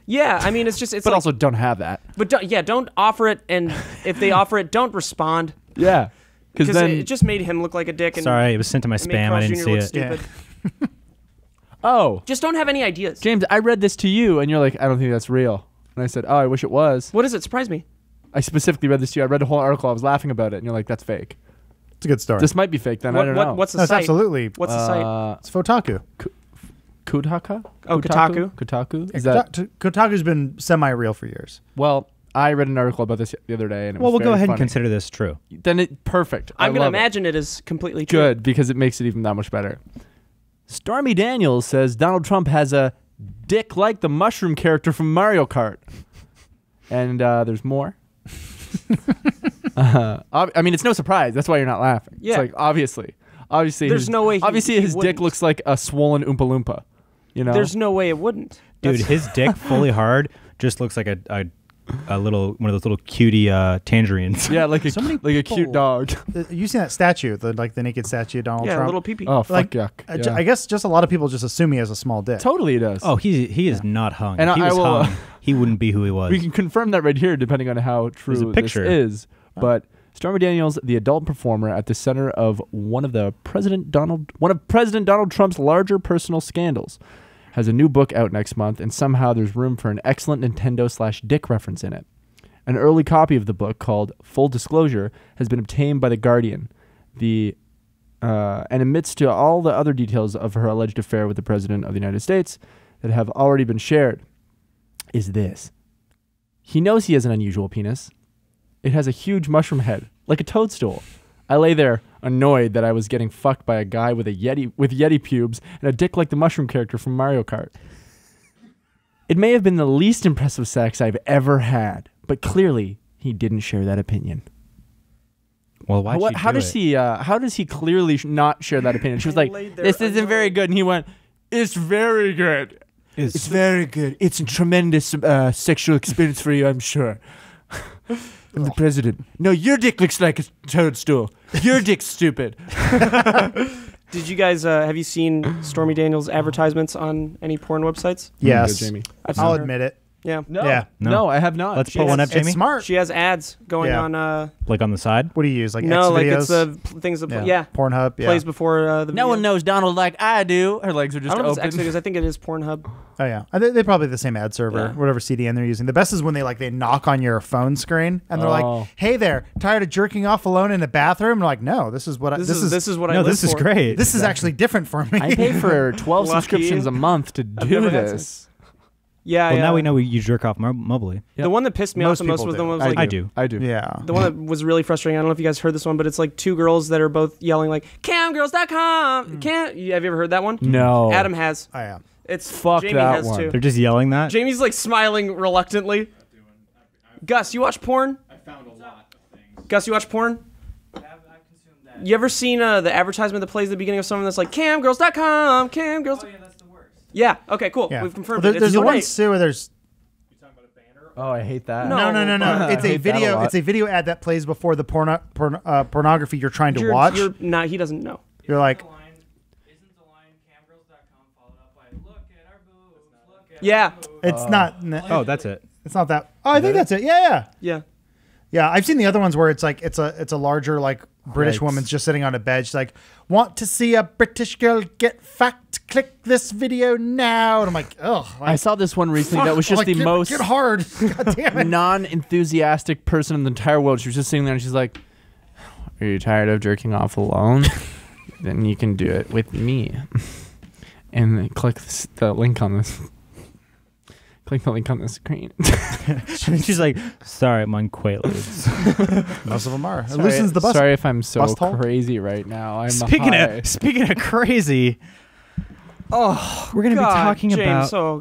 Yeah, I mean it's just it's but like, also don't have that. but don't offer it, and if they offer it, don't respond Yeah, because because then it just made him look like a dick. And Sorry, it was sent to my it made spam. Carl I didn't Jr. see look it. stupid. oh, Just don't have any ideas. James, I read this to you, and you're like, I don't think that's real. And I said, oh, I wish it was. What is it? Surprise me. I specifically read this to you. I read the whole article. I was laughing about it, and you're like, that's fake. It's a good story. This might be fake. Then I don't know. What's the no, it's site? absolutely. What's the site? It's Fotaku. Kotaku? Oh, Kotaku. Kotaku? Is that Kotaku's been semi-real for years. well? I read an article about this the other day, and it Well, was we'll go very ahead and funny. consider this true. Then it perfect. I'm I gonna love it. imagine it is completely true. Good, because it makes it even that much better. Stormy Daniels says Donald Trump has a dick like the mushroom character from Mario Kart. And there's more. I mean, it's no surprise. That's why you're not laughing. Yeah. It's like, obviously. There's his, no way Obviously, he his dick wouldn't. looks like a swollen Oompa Loompa. You know? There's no way it wouldn't. Dude, That's- his dick fully hard just looks like a little one of those little cutie tangerines. yeah, like a, So many like a people- cute dog. You seen that statue, the naked statue of Donald yeah, Trump? little pee-pee. Oh, fuck Like, yuck. I guess just a lot of people just assume he has a small dick. Totally does. Oh, he is not hung. And if he I was will- hung, he wouldn't be who he was. We can confirm that right here, depending on how true There's a picture. this is. But Stormy Daniels, the adult performer at the center of one of President Donald Trump's larger personal scandals, has a new book out next month, and somehow there's room for an excellent Nintendo/Dick reference in it. An early copy of the book called Full Disclosure has been obtained by The Guardian. And amidst to all the other details of her alleged affair with the President of the United States that have already been shared, is this. He knows he has an unusual penis. It has a huge mushroom head, like a toadstool. I lay there, annoyed that I was getting fucked by a guy with Yeti pubes and a dick like the mushroom character from Mario Kart. It may have been the least impressive sex I've ever had, but clearly he didn't share that opinion. well, why? How does he clearly not share that opinion? She was like, laid there "This isn't very annoyed. good," and he went, "It's very good. It's very good. It's a tremendous sexual experience for you, I'm sure." I'm the president. No, your dick looks like a toadstool. Your dick's stupid. Did you guys have you seen Stormy Daniels advertisements on any porn websites? Yes, Jamie. I've I'll seen her. admit it. Yeah. No, Yeah. no, I have not. Let's She pull one has- up, Jamie. It's smart. She has ads going Yeah. on. Like on the side. What do you use? Like No, X like videos? it's things that yeah. Pornhub. Yeah. plays before the. No one video. knows Donald like I do. Her legs are I just don't know if open. it's X videos. I think it is Pornhub. Oh yeah, they're probably the same ad server, Yeah. whatever CDN they're using. The best is when they knock on your phone screen and they're Oh. like, "Hey there, tired of jerking off alone in a bathroom?" And I'm like, "No, this is what I, This is what I No, live this is for. great. This is actually different for me." I pay for 12 Lucky. subscriptions a month to I've do never had this. Yeah. Well, yeah. now we know you jerk off mobily. The one that pissed me off Most the most people was do. the one that was like I do. I do. yeah. the one that was really frustrating. I don't know if you guys heard this one, but it's like two girls that are both yelling like camgirls.com. Have you ever heard that one? No. Adam has. I am. It's Fuck Jamie that has one. too. They're just yelling that. Jamie's like smiling reluctantly. Gus, you watch porn? I found a lot of things. Gus, you watch porn? I've consumed that. You ever seen the advertisement that plays at the beginning of something that's like camgirls.com, camgirls? Oh yeah, that's the worst. Yeah. Okay. Cool. Yeah. We've confirmed Well, it. there's It's the great. ones too where there's You talking about a banner? Oh, I hate that. No. no. It's I a hate that a video. lot. It's a video ad that plays before the pornography you're trying to watch. Nah, he doesn't know. You're like, Isn't the line camgirls.com followed up by look at our boobs, look at Yeah. our boobs. it's not. Oh, that's it. It's not that. Oh, I think that's it. Yeah. Yeah. Yeah, I've seen the other ones where it's like it's a larger like British Right. woman's just sitting on a bed. She's like, "Want to see a British girl get fucked? Click this video now." And I'm like, "Ugh." I saw this one recently that was just like, the get, most get hard. God damn it. non-enthusiastic person in the entire world. She was just sitting there and she's like, "Are you tired of jerking off alone? Then you can do it with me." And then click the link on this. Click the link on the screen. She's like, sorry, I'm on Quaaludes. Most of them are. It loosens the bus. Sorry if I'm so bust hole? crazy right now. I'm speaking high. of crazy, we're gonna God, be talking James, about. So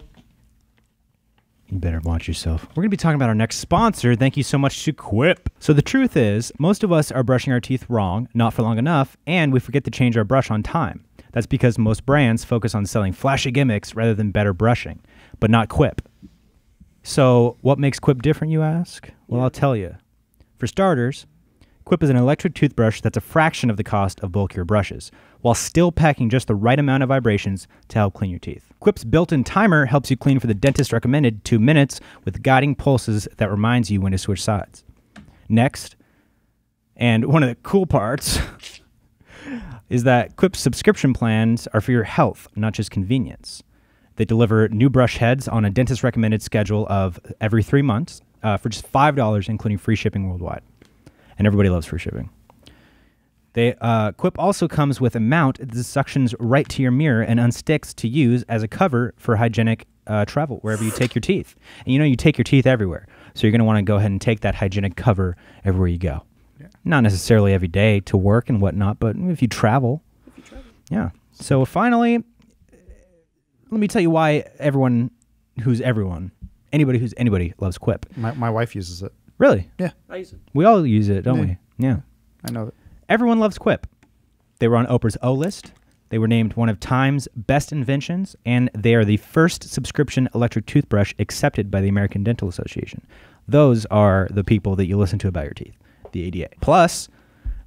You better watch yourself. We're going to be talking about our next sponsor. Thank you so much to Quip. So the truth is, most of us are brushing our teeth wrong, not for long enough, and we forget to change our brush on time. That's because most brands focus on selling flashy gimmicks rather than better brushing, but not Quip. So what makes Quip different, you ask? Well, I'll tell you. For starters, Quip is an electric toothbrush that's a fraction of the cost of bulkier brushes, while still packing just the right amount of vibrations to help clean your teeth. Quip's built-in timer helps you clean for the dentist recommended 2 minutes with guiding pulses that reminds you when to switch sides. Next, and one of the cool parts, is that Quip's subscription plans are for your health, not just convenience. They deliver new brush heads on a dentist recommended schedule of every 3 months for just $5, including free shipping worldwide. And everybody loves free shipping. Quip also comes with a mount that suctions right to your mirror and unsticks to use as a cover for hygienic travel wherever you take your teeth. And you know you take your teeth everywhere, so you're going to want to go ahead and take that hygienic cover everywhere you go. Yeah. Not necessarily every day to work and whatnot, but if you travel. Yeah. So finally, let me tell you why anybody loves Quip. My wife uses it. Really? I use it. We all use it, don't we? Yeah. I know it. Everyone loves Quip. They were on Oprah's O List. They were named one of Time's best inventions, and they are the first subscription electric toothbrush accepted by the American Dental Association. Those are the people that you listen to about your teeth, the ADA. Plus,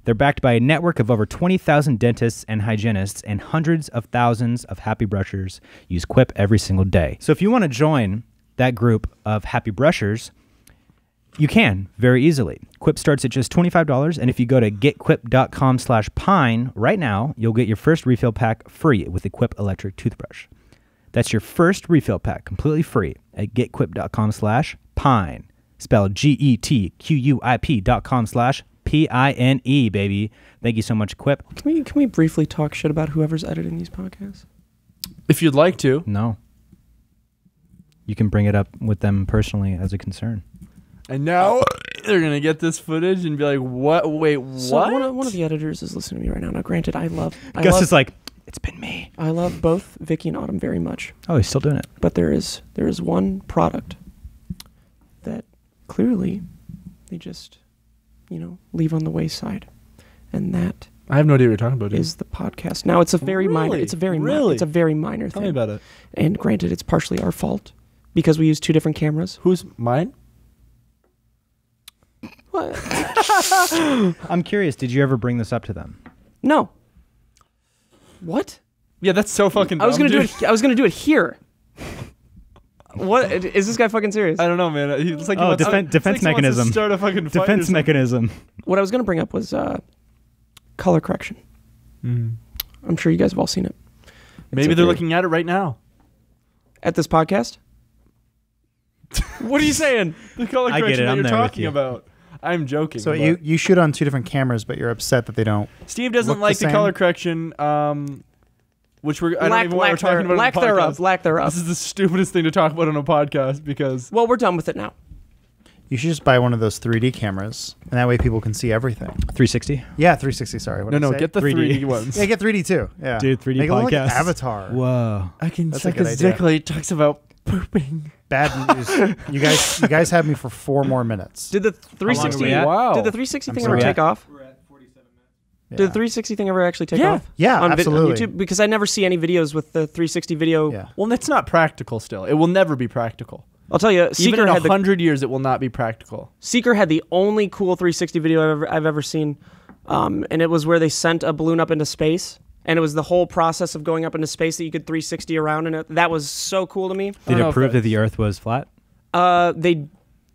they're backed by a network of over 20,000 dentists and hygienists, and hundreds of thousands of happy brushers use Quip every single day. So if you want to join that group of happy brushers, you can very easily. Quip starts at just $25, and if you go to getquip.com/pine right now, you'll get your first refill pack free with the Quip electric toothbrush. That's your first refill pack completely free at getquip.com/pine. Spelled GETQUIP.com/PINE, baby. Thank you so much, Quip. Can we briefly talk shit about whoever's editing these podcasts? If you'd like to. No. You can bring it up with them personally as a concern. And now they're going to get this footage and be like, what? Wait, what? So one of the editors is listening to me right now. Now, granted, I love Gus is like, it's been me. I love both Vicky and Autumn very much, Oh, he's still doing it. but there is one product that clearly they just leave on the wayside, and that I have no idea what you're talking about. Dude. is the podcast. Now it's a very minor. Really? It's a very Really? it's a very minor Tell thing. me about it. And granted, it's partially our fault because we use two different cameras. Who's mine? What? I'm curious, did you ever bring this up to them? No. What? Yeah, that's so fucking dumb, I was gonna dude. do it. I was gonna do it here. What is this guy fucking serious? I don't know, man. He's like, Oh, defense mechanism. Start a fucking fight or Defense something. mechanism. What I was gonna bring up was color correction. Mm. I'm sure you guys have all seen it. Maybe a they're very- looking at it right now. At this podcast. What are you saying? The color I get correction it. that I'm you're there with talking you. about. I'm joking. So but you shoot on two different cameras, but you're upset that they don't. Steve doesn't look the like the same? color correction, which I don't even know why we're talking about lack on a podcast. thereof. Lack thereof. This is the stupidest thing to talk about on a podcast because Well, we're done with it now. You should just buy one of those 3D cameras, and that way people can see everything. 360? Yeah, 360. Sorry. What did I say? get the 3D. 3D ones. Yeah, get 3D too. Yeah, Dude, 3D Make it look like podcasts. Avatar. Whoa. I can That's suck a good his idea. dick while he talks about pooping. Bad news. You guys have me for 4 more minutes. Did the long are 360? we at? Wow. Did the 360 thing sorry. ever take off? We're at 47 minutes. Yeah. Did the 360 thing ever actually take Yeah. off? Yeah, on absolutely. on YouTube? Because I never see any videos with the 360 video. Yeah. Well, it's not practical still. It will never be practical. I'll tell you, Even Seeker in had the 100 years, it will not be practical. Seeker had the only cool 360 video I've ever seen, and it was where they sent a balloon up into space, and it was the whole process of going up into space that you could 360 around in it. That was so cool to me. Did know it if prove that that's- the Earth was flat? They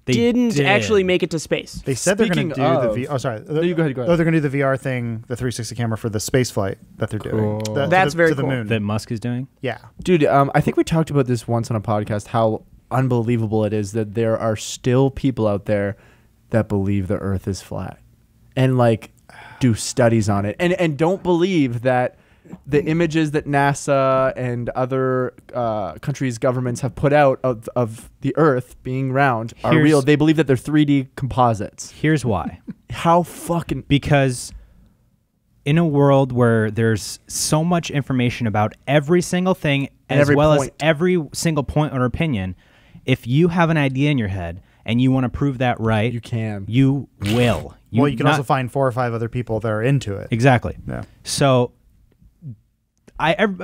They didn't did. actually make it to space. They said they're going to Speaking do the of- V. Oh, sorry. No, you go ahead. Oh, they're going to do the VR thing, the 360 camera for the space flight that they're doing. Cool. That's very to the cool. moon. That Musk is doing? Yeah. Dude, I think we talked about this once on a podcast, how unbelievable it is that there are still people out there that believe the Earth is flat and like do studies on it and don't believe that the images that NASA and other countries' governments have put out of the Earth being round are Here's- real. They believe that they're 3D composites. Here's why. How fucking... Because in a world where there's so much information about every single thing And as every well as point. every single point or opinion, if you have an idea in your head and you want to prove that right, You can. You will. Well, you can not- also find 4 or 5 other people that are into it. Exactly. Yeah. So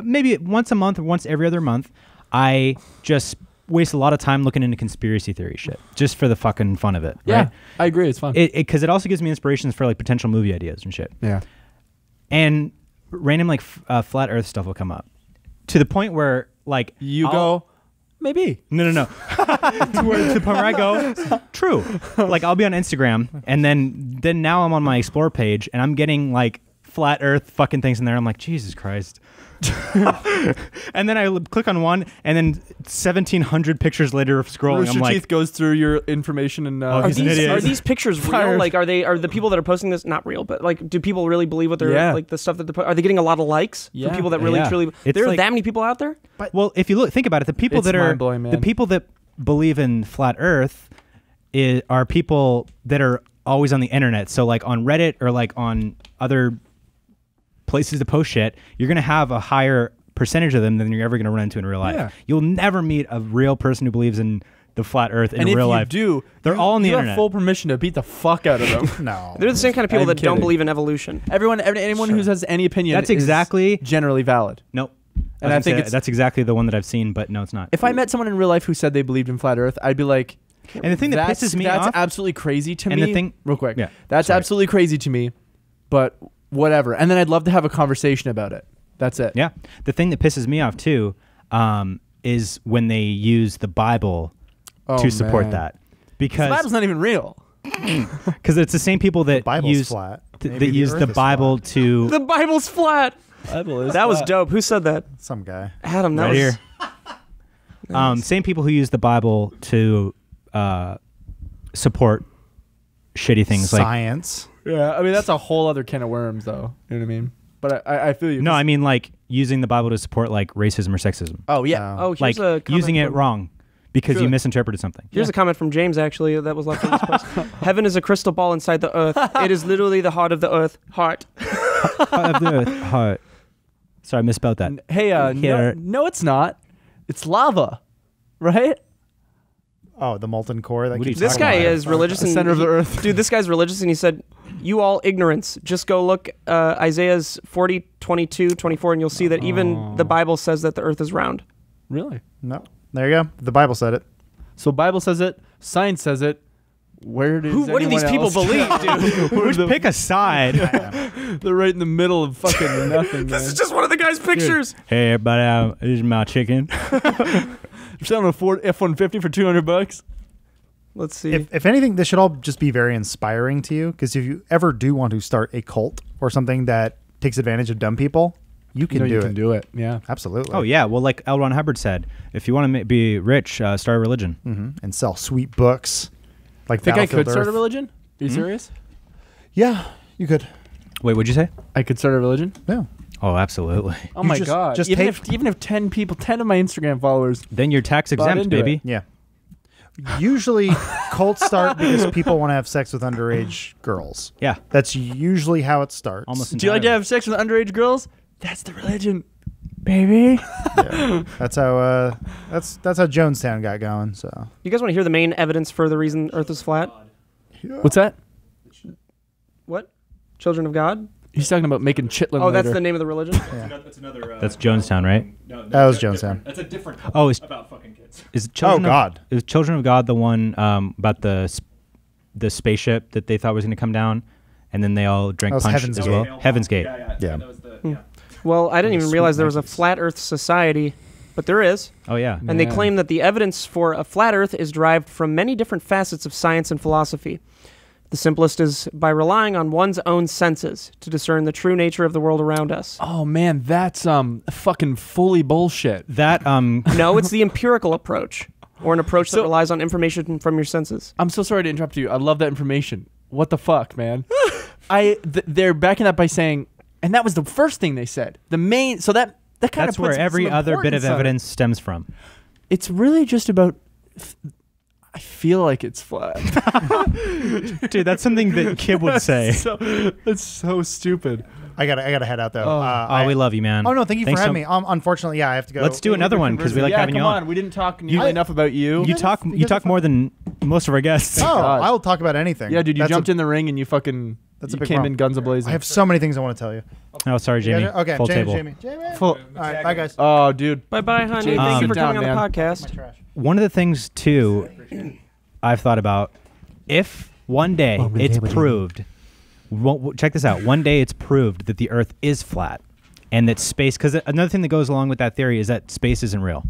maybe once a month or once every other month, I just waste a lot of time looking into conspiracy theory shit just for the fucking fun of it. Yeah, Right? I agree. It's fun. Because it also gives me inspirations for like potential movie ideas and shit. yeah. And random like flat Earth stuff will come up to the point where like You I'll- go, maybe. No. to the point where I go, true. Like I'll be on Instagram and then now I'm on my explore page and I'm getting like flat Earth fucking things in there. I'm like, Jesus Christ. And then I click on one and then 1,700 pictures later of scrolling, Rooster I'm like, Teeth goes through your information and Oh, Are he's an these, idiot. are these pictures real? Fired. Like, are the people that are posting this not real? But like, do people really believe what they're Yeah. like the stuff that they're? Are they getting a lot of likes Yeah. from people that really Yeah. truly? It's There are like- that many people out there. well, if you think about it, the people It's that are mind-blowing, man. the people that believe in flat Earth are people that are always on the internet. So like on Reddit or like on other places to post shit, you're gonna have a higher percentage of them than you're ever gonna run into in real life. Yeah. You'll never meet a real person who believes in the flat Earth in and real if life. you do, They're all on the you internet. have full permission to beat the fuck out of them. No. They're the same kind of people I'm that don't kidding. believe in evolution. Anyone who has any opinion, That's is exactly- generally valid. Nope. And I think it's- that's exactly the one that I've seen, but no, it's not. If I met someone in real life who said they believed in flat Earth, I'd be like, And the thing that pisses me that's off, absolutely crazy to and me. the thing- real quick, Yeah, that's sorry. absolutely crazy to me. But whatever. And then I'd love to have a conversation about it. That's it. yeah, the thing that pisses me off too is when they use the Bible Oh, to support man. that, The because Bible's not even real. it's the same people that Bible's use flat. that Maybe use Earth the is Bible flat. to The Bible's flat. Bible That was dope. Who said that? Some guy. Adam. That right was here. Same people who use the Bible to support shitty things like Science. Yeah, I mean that's a whole other can of worms, though. You know what I mean? But I feel you. no, I mean like using the Bible to support like racism or sexism, Oh yeah. Oh, here's like a comment using it from- wrong because you Truly. misinterpreted something. Here's a comment from James, actually, that was left in this post. Heaven is a crystal ball inside the earth. It is literally the heart of the earth. Heart. Heart of the earth, heart. Sorry, I misspelled that. Hey, Here. no, it's not. It's lava, right? Oh, the molten core. That What are you keeps This talking guy about? is religious. The and center of the he- earth. Dude, this guy's religious, and he said, you all ignorance. Just go look Isaiah's 40, 22, 24, and you'll see that even the Bible says that the earth is round. Really? No. There you go. The Bible said it. So Bible says it. Science says it. Where does What do anyone these people else- believe, dude? Which pick a side. They're right in the middle of fucking nothing. This man. is just one of the guy's pictures. Hey, everybody, this is my chicken. I'm selling a Ford F-150 for $200. Let's see. If anything, this should all just be very inspiring to you. Because if you ever do want to start a cult or something that takes advantage of dumb people, you can do you it. can do it. Yeah. Absolutely. Oh yeah, well, like L. Ron Hubbard said, if you want to be rich, start a religion. And sell sweet books. Like Think I could Battlefield start a Earth. religion? Are you serious? Yeah, you could. Wait, what'd you say? I could start a religion. Yeah. Oh, absolutely. Oh You my just- god! just even take- if 10 people, 10 of my Instagram followers. Then you're tax exempt, into it. baby. Yeah. Usually, cults start because people want to have sex with underage girls. Yeah, That's usually how it starts. almost. Do you like to entirely. have sex with underage girls? That's the religion. baby. Yeah. That's how Jonestown got going. So You guys want to hear the main evidence for the reason Earth is flat? What's that? What? Children of God? He's talking about making chitlin. Oh, that's later. the name of the religion? That's another. That's Jonestown, right? No, That was that's Jonestown. different. That's a different. Oh, is about fucking kids. Children Oh, God. Is Children of God the one about the spaceship that they thought was going to come down, and then they all drank That was punch Heaven's as Gate. well? Heaven's Gate. Yeah. Yeah. That was the, Well, I didn't even Sweet realize there was a Nikes. flat Earth society, but there is. Oh yeah. And they Man. claim that the evidence for a flat Earth is derived from many different facets of science and philosophy. The simplest is by relying on one's own senses to discern the true nature of the world around us. Oh man, that's fucking fully bullshit. That No, it's the empirical approach, or an approach that So- relies on information from your senses. I'm so sorry to interrupt you. I love that information. What the fuck, man? They're backing that by saying, and that was the first thing they said. The main, so that kind of that's where puts every some other bit importance of on it. evidence stems from. It's really just about. I feel like it's flat. Dude, that's something that Kib would say. That's so stupid. I gotta head out though. Oh, we love you, man. Oh no, thank you Thanks for having so- me. Unfortunately, yeah, I have to go. Let's do another one because we like yeah, having come you on. We didn't talk nearly enough about you. You talk more than most of our guests. Oh, God. I'll talk about anything. yeah, dude, you That's jumped a- in the ring and you fucking. That's a you big came problem. in guns a-blazing. I have so many things I want to tell you. Oh, sorry, You guys Jamie. are- okay, Full Jamie, table. Jamie. Full. All right, bye guys. Oh, dude. Bye-bye, honey. James, Thank you sit for coming down, on the man. podcast. Trash. One of the things too, I've thought about if one day it's proved. Check this out. One day it's proved that the Earth is flat, and that space. Because another thing that goes along with that theory is that space isn't real.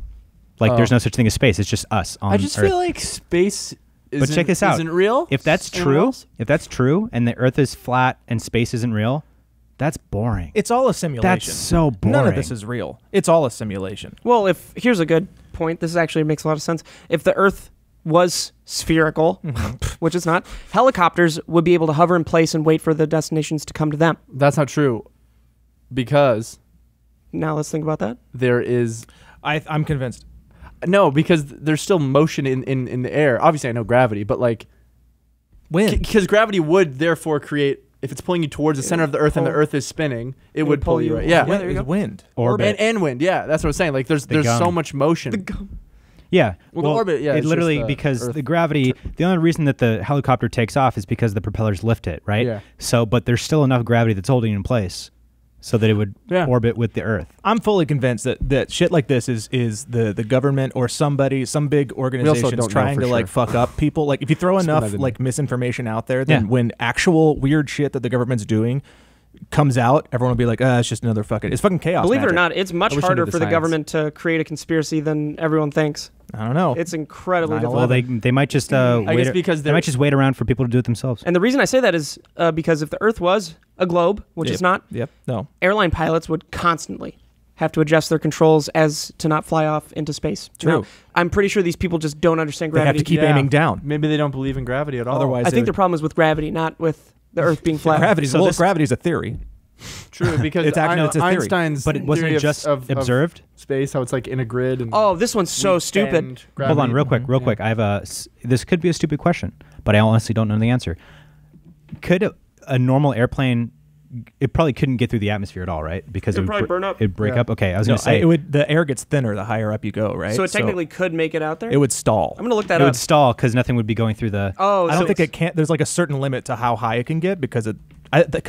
Like there's Oh. no such thing as space. It's just us on I just Earth. feel like space But check this out. isn't real. If that's Anyone true, else? and the Earth is flat and space isn't real, that's boring. It's all a simulation. That's so boring. None of this is real. It's all a simulation. Well, here's a good point. This actually makes a lot of sense. If the Earth was spherical, which it's not, helicopters would be able to hover in place and wait for the destinations to come to them. That's not true. Because Now let's think about that. there is I'm convinced. no, because there's still motion in the air. Obviously, I know gravity, but like Wind. because gravity would therefore create if it's pulling you towards the center of the Earth and the Earth is spinning, it would pull you right. Yeah. Yeah, there you go. Wind. Orbit. And wind, yeah, that's what I'm saying. Like there's The gum. so much motion. Yeah. Well, the orbit, yeah, It it's literally just the because Earth. the gravity. The only reason that the helicopter takes off is because the propellers lift it, right? Yeah. So, but there's still enough gravity that's holding it in place, so that it would Yeah. orbit with the Earth. I'm fully convinced that shit like this is the government or some big organization don't know trying for to like sure. fuck up people. Like if you throw Let's put enough that in like misinformation out there, then Yeah. when actual weird shit that the government's doing comes out, everyone will be like, it's just another fucking chaos. Believe it or magic." not, it's much I wish I harder knew the for the science. government to create a conspiracy than everyone thinks. I don't know. It's incredibly 9/11. difficult. Well, they might just I guess wait. because they might just wait around for people to do it themselves. And the reason I say that is because if the Earth was a globe, which it's not, Yep. No. airline pilots would constantly have to adjust their controls as to not fly off into space. True. Now, I'm pretty sure these people just don't understand They have gravity. to keep Yeah. aiming down. Maybe they don't believe in gravity at all. Otherwise, I think their problem is with gravity, not with the Earth being flat. gravity's So well, this- gravity's a theory. true because It's actually- it's a theory. Einstein's But it wasn't theory it of- just of observed. space, how it's like in a grid. And Oh, this one's so we stupid. bend Hold on, gravity. real quick. I have this could be a stupid question, but I honestly don't know the answer. Could a normal airplane? It probably couldn't get through the atmosphere at all, right? Because It'd it would probably burn up. It'd break Yeah. up. Okay, I was No, gonna say the air gets thinner the higher up you go, right? So it technically could make it out there? it would stall. I'm going to look that it up. would stall because nothing would be going through the. Oh, I so don't think it can't. There's like a certain limit to how high it can get because the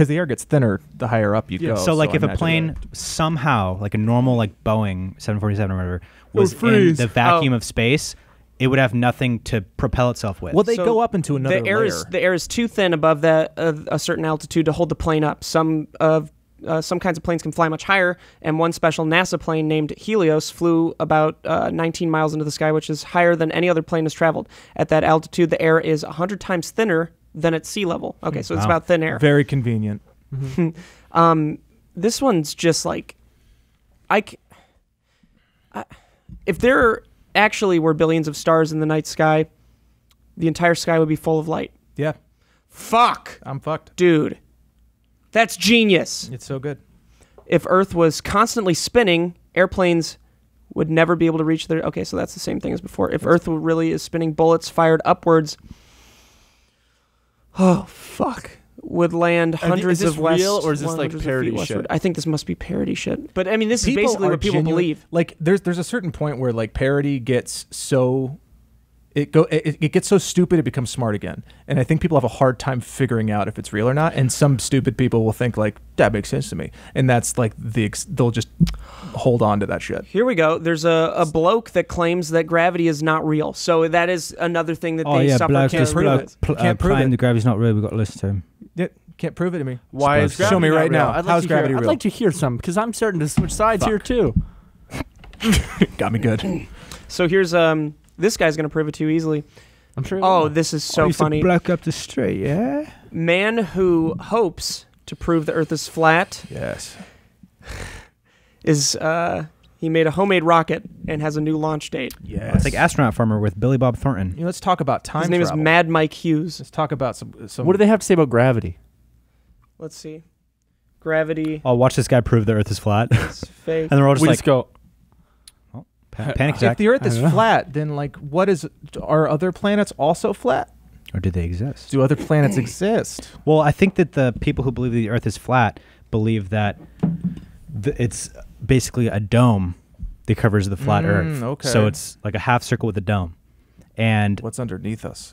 air gets thinner the higher up you go. So like I if a imagine plane that- somehow like a normal like Boeing 747 or whatever was in freeze. the vacuum Oh. of space, it would have nothing to propel itself with. well, they So go up into another the air layer. the air is too thin above that a certain altitude to hold the plane up. Some kinds of planes can fly much higher, and one special NASA plane named Helios flew about 19 miles into the sky, which is higher than any other plane has traveled. At that altitude, the air is 100 times thinner than at sea level. Okay, so it's Wow. about thin air. Very convenient. This one's just like, if there actually were billions of stars in the night sky, the entire sky would be full of light. Yeah, Fuck, I'm fucked. dude. That's genius. It's so good. If Earth was constantly spinning, airplanes would never be able to reach their... Okay, so that's the same thing as before. If Earth really is spinning, bullets fired upwards... Oh, fuck. would land hundreds this of west. real, or is this, like, 100s of parody feet westward. shit? I think this must be parody shit. But I mean, this is People basically are what people genuine- believe. Like there's a certain point where like parody gets so it gets so stupid it becomes smart again. And I think people have a hard time figuring out if it's real or not. And some stupid people will think like that makes sense to me, and that's like they'll just hold on to that shit. Here we go. There's a bloke that claims that gravity is not real. So that is another thing that they suffer. bloke, Can't this prove bloke it. Can't prove claimed it. the gravity's not real. We've got to listen to him. Yeah, can't prove it to me. Why is Show gravity me not right real? now. I'd like How's to gravity hear, real? I'd like to hear some because I'm starting to switch sides here too. Got me good. So here's this guy's gonna prove it to you easily. I'm sure. Oh, this is so funny. Bloke up the street, yeah. Man who hopes to prove the Earth is flat Yes. is he made a homemade rocket and has a new launch date. Yes. It's like Astronaut Farmer with Billy Bob Thornton. You know, let's talk about time His name travel. is Mad Mike Hughes. Let's talk about some. What do they have to say about gravity? Let's see. Gravity I'll watch this guy prove the Earth is flat. and is fake. then we're all just We like, just go. panic If attack. the Earth I is don't know. flat, then like, are other planets also flat? Or do they exist? Do other planets exist? Well, I think that the people who believe the Earth is flat believe that it's basically a dome that covers the flat Earth. okay. So it's like a half circle with a dome. And What's underneath us?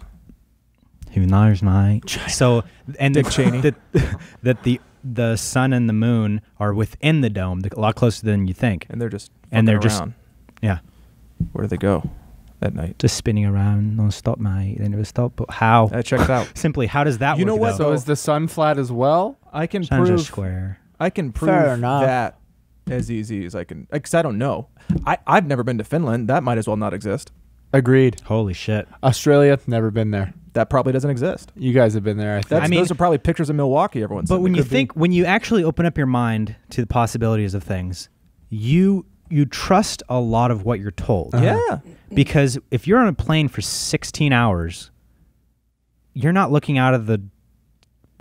who knows, mate? So and Dick Cheney. that the sun and the moon are within the dome, a lot closer than you think. And they're just And they're fucking just- around. Yeah. Where do they go at night? Just spinning around non-stop, mate. They never stop. But how? That checks out. Simply, how does that You work? know what, though? So is the sun flat as well? I can Sun's a prove. square. I can prove Fair enough. that as easy as I can. Because I don't know. I've never been to Finland. That might as well not exist. Agreed. Holy shit. Australia, never been there. That probably doesn't exist. You guys have been there, I think. I mean- Those are probably pictures of Milwaukee. Everyone's. But when you think, when you actually open up your mind to the possibilities of things, you trust a lot of what you're told. yeah, Because if you're on a plane for 16 hours, you're not looking out of the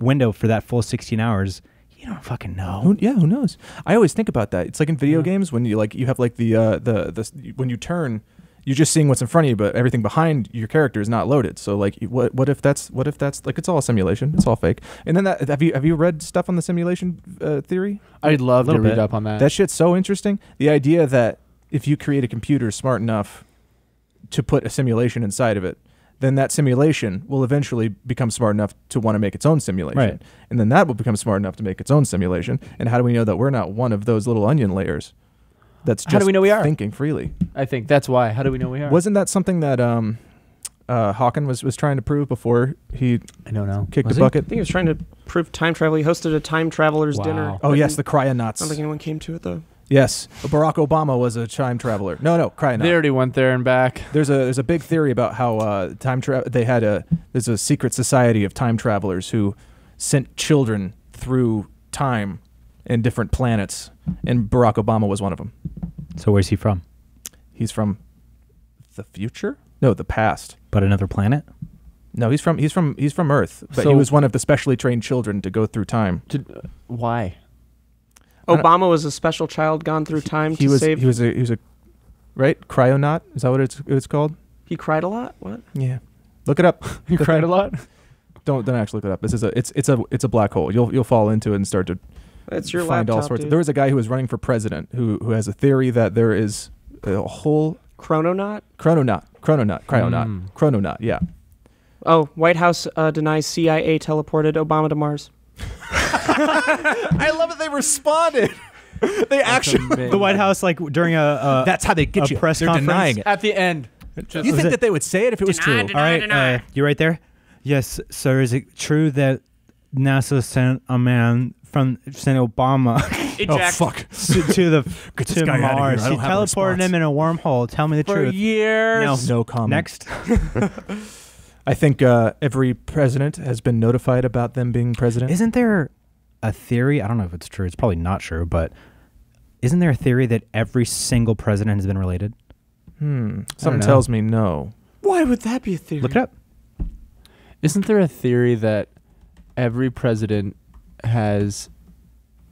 window for that full 16 hours. You don't fucking know. who knows? I always think about that. It's like in video games when you have like the when you turn, you're just seeing what's in front of you, but everything behind your character is not loaded. So like, what if that's like it's all a simulation? It's all fake. And then have you read stuff on the simulation theory? I'd love to Little read bit. up on that. That shit's so interesting. The idea that if you create a computer smart enough to put a simulation inside of it, then that simulation will eventually become smart enough to want to make its own simulation. Right. And then that will become smart enough to make its own simulation. And how do we know that we're not one of those little onion layers that's just How do we know we are? thinking freely? I think that's why. How do we know we are? Wasn't that something that Hawken was trying to prove before he I don't know. kicked Was the he? I bucket? think he was trying to prove time travel. He hosted a time travelers Wow. dinner. Oh, but yes, the I don't cryonauts. think anyone came to it though. Yes, Barack Obama was a time traveler. No, cryonaut. They already went there and back. There's a big theory about how there's a secret society of time travelers who sent children through time and different planets, and Barack Obama was one of them. So where's he from? He's from the future? No, the past. But another planet? No, he's from Earth, but So- he was one of the specially trained children to go through time. Why? I don't- Obama was a special child gone through time He to was save. he was a right cryonaut. Is that what it's called? He cried a lot. What? Yeah, look it up. You cried a lot? Don't actually look it up. This is it's a black hole. You'll fall into it and start to That's your find laptop, all sorts. dude. There was a guy who was running for president who has a theory that there is a whole Chrononaut. chrononaut. Yeah. Oh, White House denies CIA teleported Obama to Mars. I love it. They responded. They actually. The White House, like during a That's how they get a you. press They're conference? denying it. At the end. You Was think it- that they would say it if it was true? all right, you right there? Yes, sir. Is it true that NASA sent a man sent Obama Oh fuck. to Get this to guy outta here. Mars? I He don't have a teleported response. him in a wormhole. Tell me the For truth. years. No comment. Next. I think every president has been notified about them being president. Isn't there a theory? I don't know if it's true. It's probably not true, but isn't there a theory that every single president has been related? Something know. tells me no. Why would that be a theory? Look it up. Isn't there a theory that every president has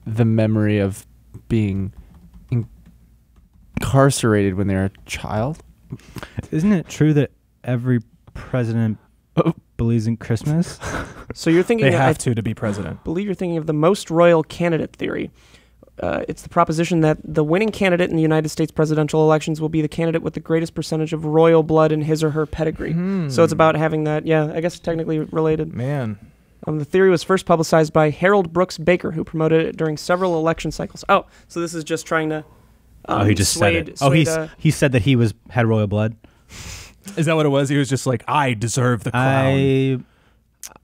the memory of being incarcerated when they're a child? Isn't it true that every president believes in Christmas. So you're thinking They I have to be president. believe you're thinking of the most royal candidate theory. It's the proposition that the winning candidate in the United States presidential elections will be the candidate with the greatest percentage of royal blood in his or her pedigree. So it's about having that. Yeah, I guess technically related. Man. The theory was first publicized by Harold Brooks Baker, who promoted it during several election cycles. Oh, so this is just trying to. He just said it. He said that he had royal blood. Is that what it was? He was just like, I deserve the crown.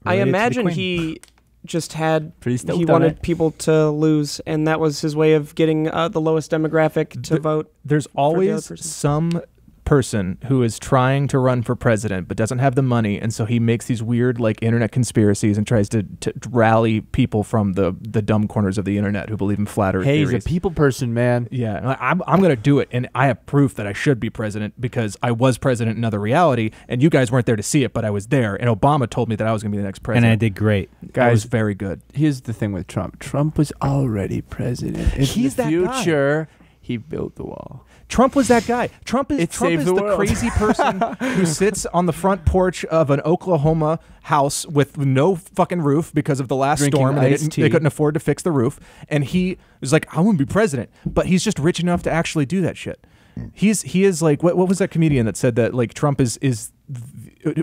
I imagine he just had. Pretty stoked He on wanted it. people to lose, and that was his way of getting the lowest demographic to vote. There's other always person. some person who is trying to run for president but doesn't have the money, and so he makes these weird like internet conspiracies and tries to rally people from the dumb corners of the internet who believe in flat earth Hey, he's theories. a people person, man. Yeah, like, I'm going to do it, and I have proof that I should be president because I was president in another reality, and you guys weren't there to see it, but I was there, and Obama told me that I was going to be the next president. And I did great. Guys, was Guys, very good. here's the thing with Trump. Trump was already president. In He's the that guy. future, he built the wall. Trump was that guy. Trump is saved the the world. crazy person who sits on the front porch of an Oklahoma house with no fucking roof because of the last Drinking storm, and iced they tea. couldn't afford to fix the roof. And he was like, "I want to be president," but he's just rich enough to actually do that shit. He is like what was that comedian that said that like Trump is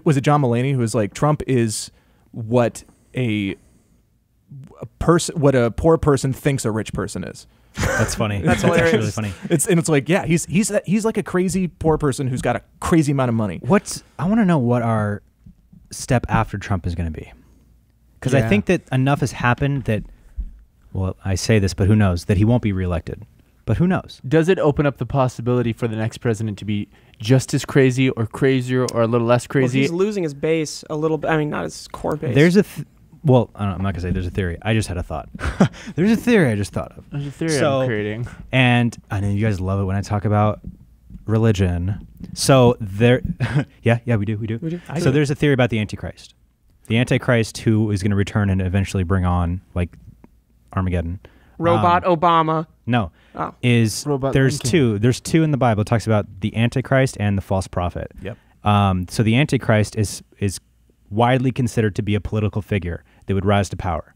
was it John Mulaney who was like Trump is what a poor person thinks a rich person is. That's funny. That's That's actually hilarious. really funny. It's like, yeah, he's like a crazy poor person who's got a crazy amount of money. I want to know what our step after Trump is going to be. Because I Yeah. think that enough has happened that, well, I say this, but who knows, that he won't be reelected. But who knows? Does it open up the possibility for the next president to be just as crazy or crazier or a little less Well, crazy? he's losing his base a little bit. I mean, not his core base. There's well, I'm not going to say there's a theory. I just had a thought. There's a theory I just thought of. There's a theory So- I'm creating. And I know you guys love it when I talk about religion. So there, yeah, we do. We do. So there's a theory about the Antichrist. The Antichrist who is going to return and eventually bring on like Armageddon. Robot Obama. No, Oh. Robot there's Lincoln. two. There's two in the Bible. It talks about the Antichrist and the false prophet. Yep. So the Antichrist is widely considered to be a political figure that would rise to power.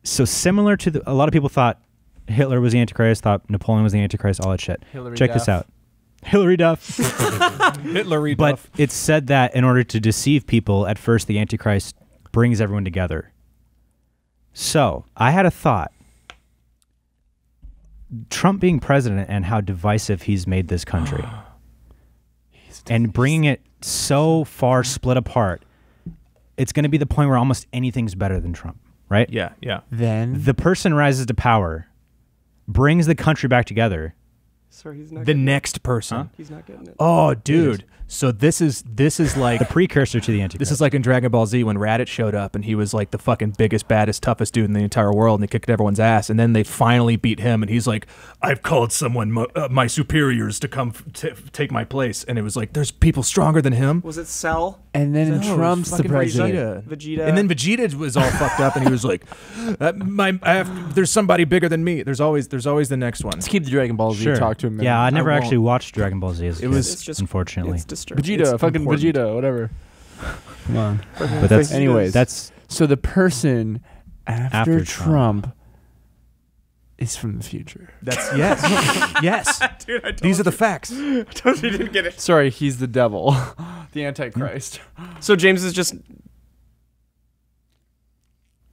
So similar to a lot of people thought Hitler was the Antichrist, thought Napoleon was the Antichrist, all that shit. Hillary Check this Duff. out. Hillary Duff. Hitler But it's said that in order to deceive people, at first the Antichrist brings everyone together. So I had a thought. Trump being president and how divisive he's made this country. And bringing it so far split apart, it's going to be the point where almost anything's better than Trump, right? yeah. Then The person rises to power, brings the country back together. Sorry, he's not. The getting next person. it. He's not getting it. Oh, dude. So this is like The precursor to the Antichrist. this is like in Dragon Ball Z when Raditz showed up and he was like the fucking biggest, baddest, toughest dude in the entire world and he kicked everyone's ass. And then they finally beat him and he's like, I've called someone, my superiors to come take my place. And it was like, there's people stronger than him. Was it Cell? and then No, Trump's the fucking president. Vegeta. And then Vegeta was all fucked up and he was like, there's somebody bigger than me. There's always the next one. Let's keep the Dragon Ball Z talk to him. Yeah, I never won't. actually watched Dragon Ball Z as a It kid, was- It's just unfortunately. It's disturbing. Vegeta, It's fucking important. Vegeta, whatever. Come on. But that's Anyways. that's So the person after, After Trump is from the future. That's yes. Dude, I told These are the facts. you. Told you didn't get it. Sorry, he's the devil, the Antichrist. So James is just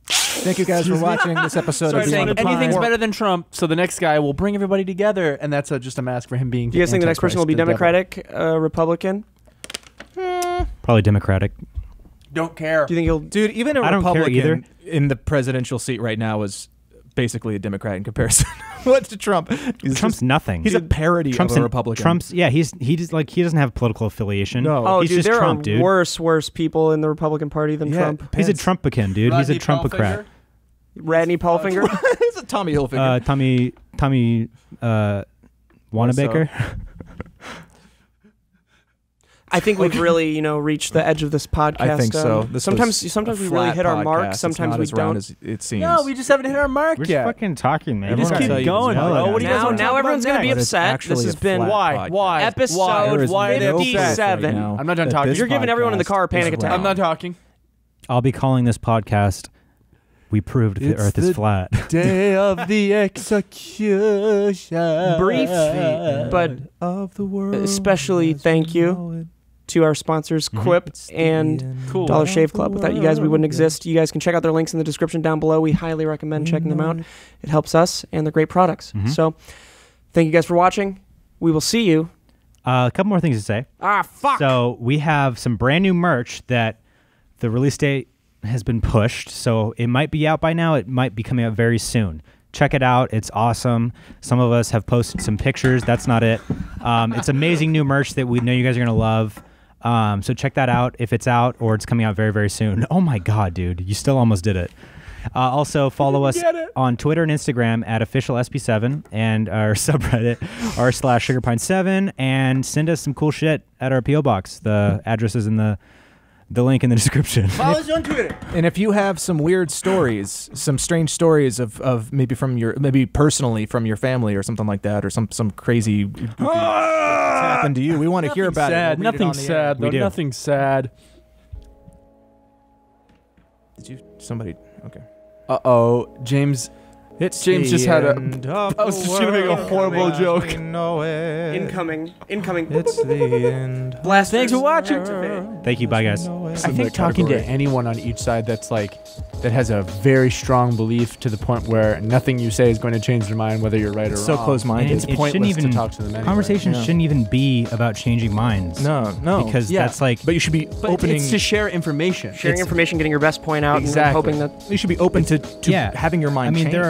Thank you guys for watching this episode Sorry, of Beyond saying the Pine. Anything's better than Trump, so the next guy will bring everybody together, and that's just a mask for him being. Do you guys think the next person will be Democratic, Republican? probably Democratic. Don't care. Do you think he'll? Dude, even a I don't care Republican either. in the presidential seat right now is basically a Democrat in comparison. What's to Trump? Trump's nothing. He's a parody Trump's of a an- Republican. He doesn't have political affiliation. No. Oh, he's dude, just there Trump, are dude. worse people in the Republican Party than Yeah. Trump. He's a Pence. Trumpican, dude. He's a Rodney Trumpocrat. Radney Paulfinger. It's a Tommy Hilfiger. Tommy Wanamaker. I think we've really, reached the edge of this podcast. I think so. This sometimes was we a really flat hit our podcast. mark. It's Sometimes not we as round don't. as it seems. No, we just haven't hit our mark We're yet. just fucking talking, man. You just Everyone keep tell you going. no, bro. What do you guys now, want to now talk everyone's about gonna be next? But it's upset. actually This has a been flat Why? podcast. episode There is no upset 57. right now I'm not done that talking. this You're giving everyone in the podcast car a panic is attack. I'm wrong. not talking. I'll be calling this podcast. We proved the It's Earth is the flat. Day of the execution. Brief, but of the world. especially thank you to our sponsors, Quip and Dollar Shave Club. Without you guys, we wouldn't exist. You guys can check out their links in the description down below. We highly recommend checking them out. It helps us, and they're great products. So, thank you guys for watching. We will see you. A couple more things to say. Fuck. So we have some brand new merch that the release date has been pushed. So it might be out by now. It might be coming out very soon. Check it out. It's awesome. Some of us have posted some pictures. That's not it. It's amazing new merch that we know you guys are going to love. So check that out if it's out or it's coming out very, very soon. Oh my God, dude. You still almost did it. Also, follow us on Twitter and Instagram at officialsp7 and our subreddit r/sugarpine7 and send us some cool shit at our P.O. box. The address is in the link in the description. Follow us on Twitter. And if you have some weird stories, some strange stories of maybe personally from your family or something like that, or some crazy goofy shit that's happened to you, we want to hear about sad. it. We'll read it Nothing on the air. sad. We Though. do. Nothing sad. Did you? Somebody? Okay. James. It's James just had a. I was just gonna make a horrible joke. Incoming. It's the end. Blast. Thanks for watching. Thank you. Bye, guys. I think talking to anyone on each side that has a very strong belief to the point where nothing you say is going to change their mind, whether you're right or So wrong. close-minded. It's And it pointless shouldn't even to talk to them anyway. Conversations Yeah. shouldn't even be about changing minds. No. Because Yeah. that's like But you should be But opening. it's to share information. Sharing information, getting your best point out, Exactly. and hoping that you should be open to Yeah. having your mind I mean, there changed.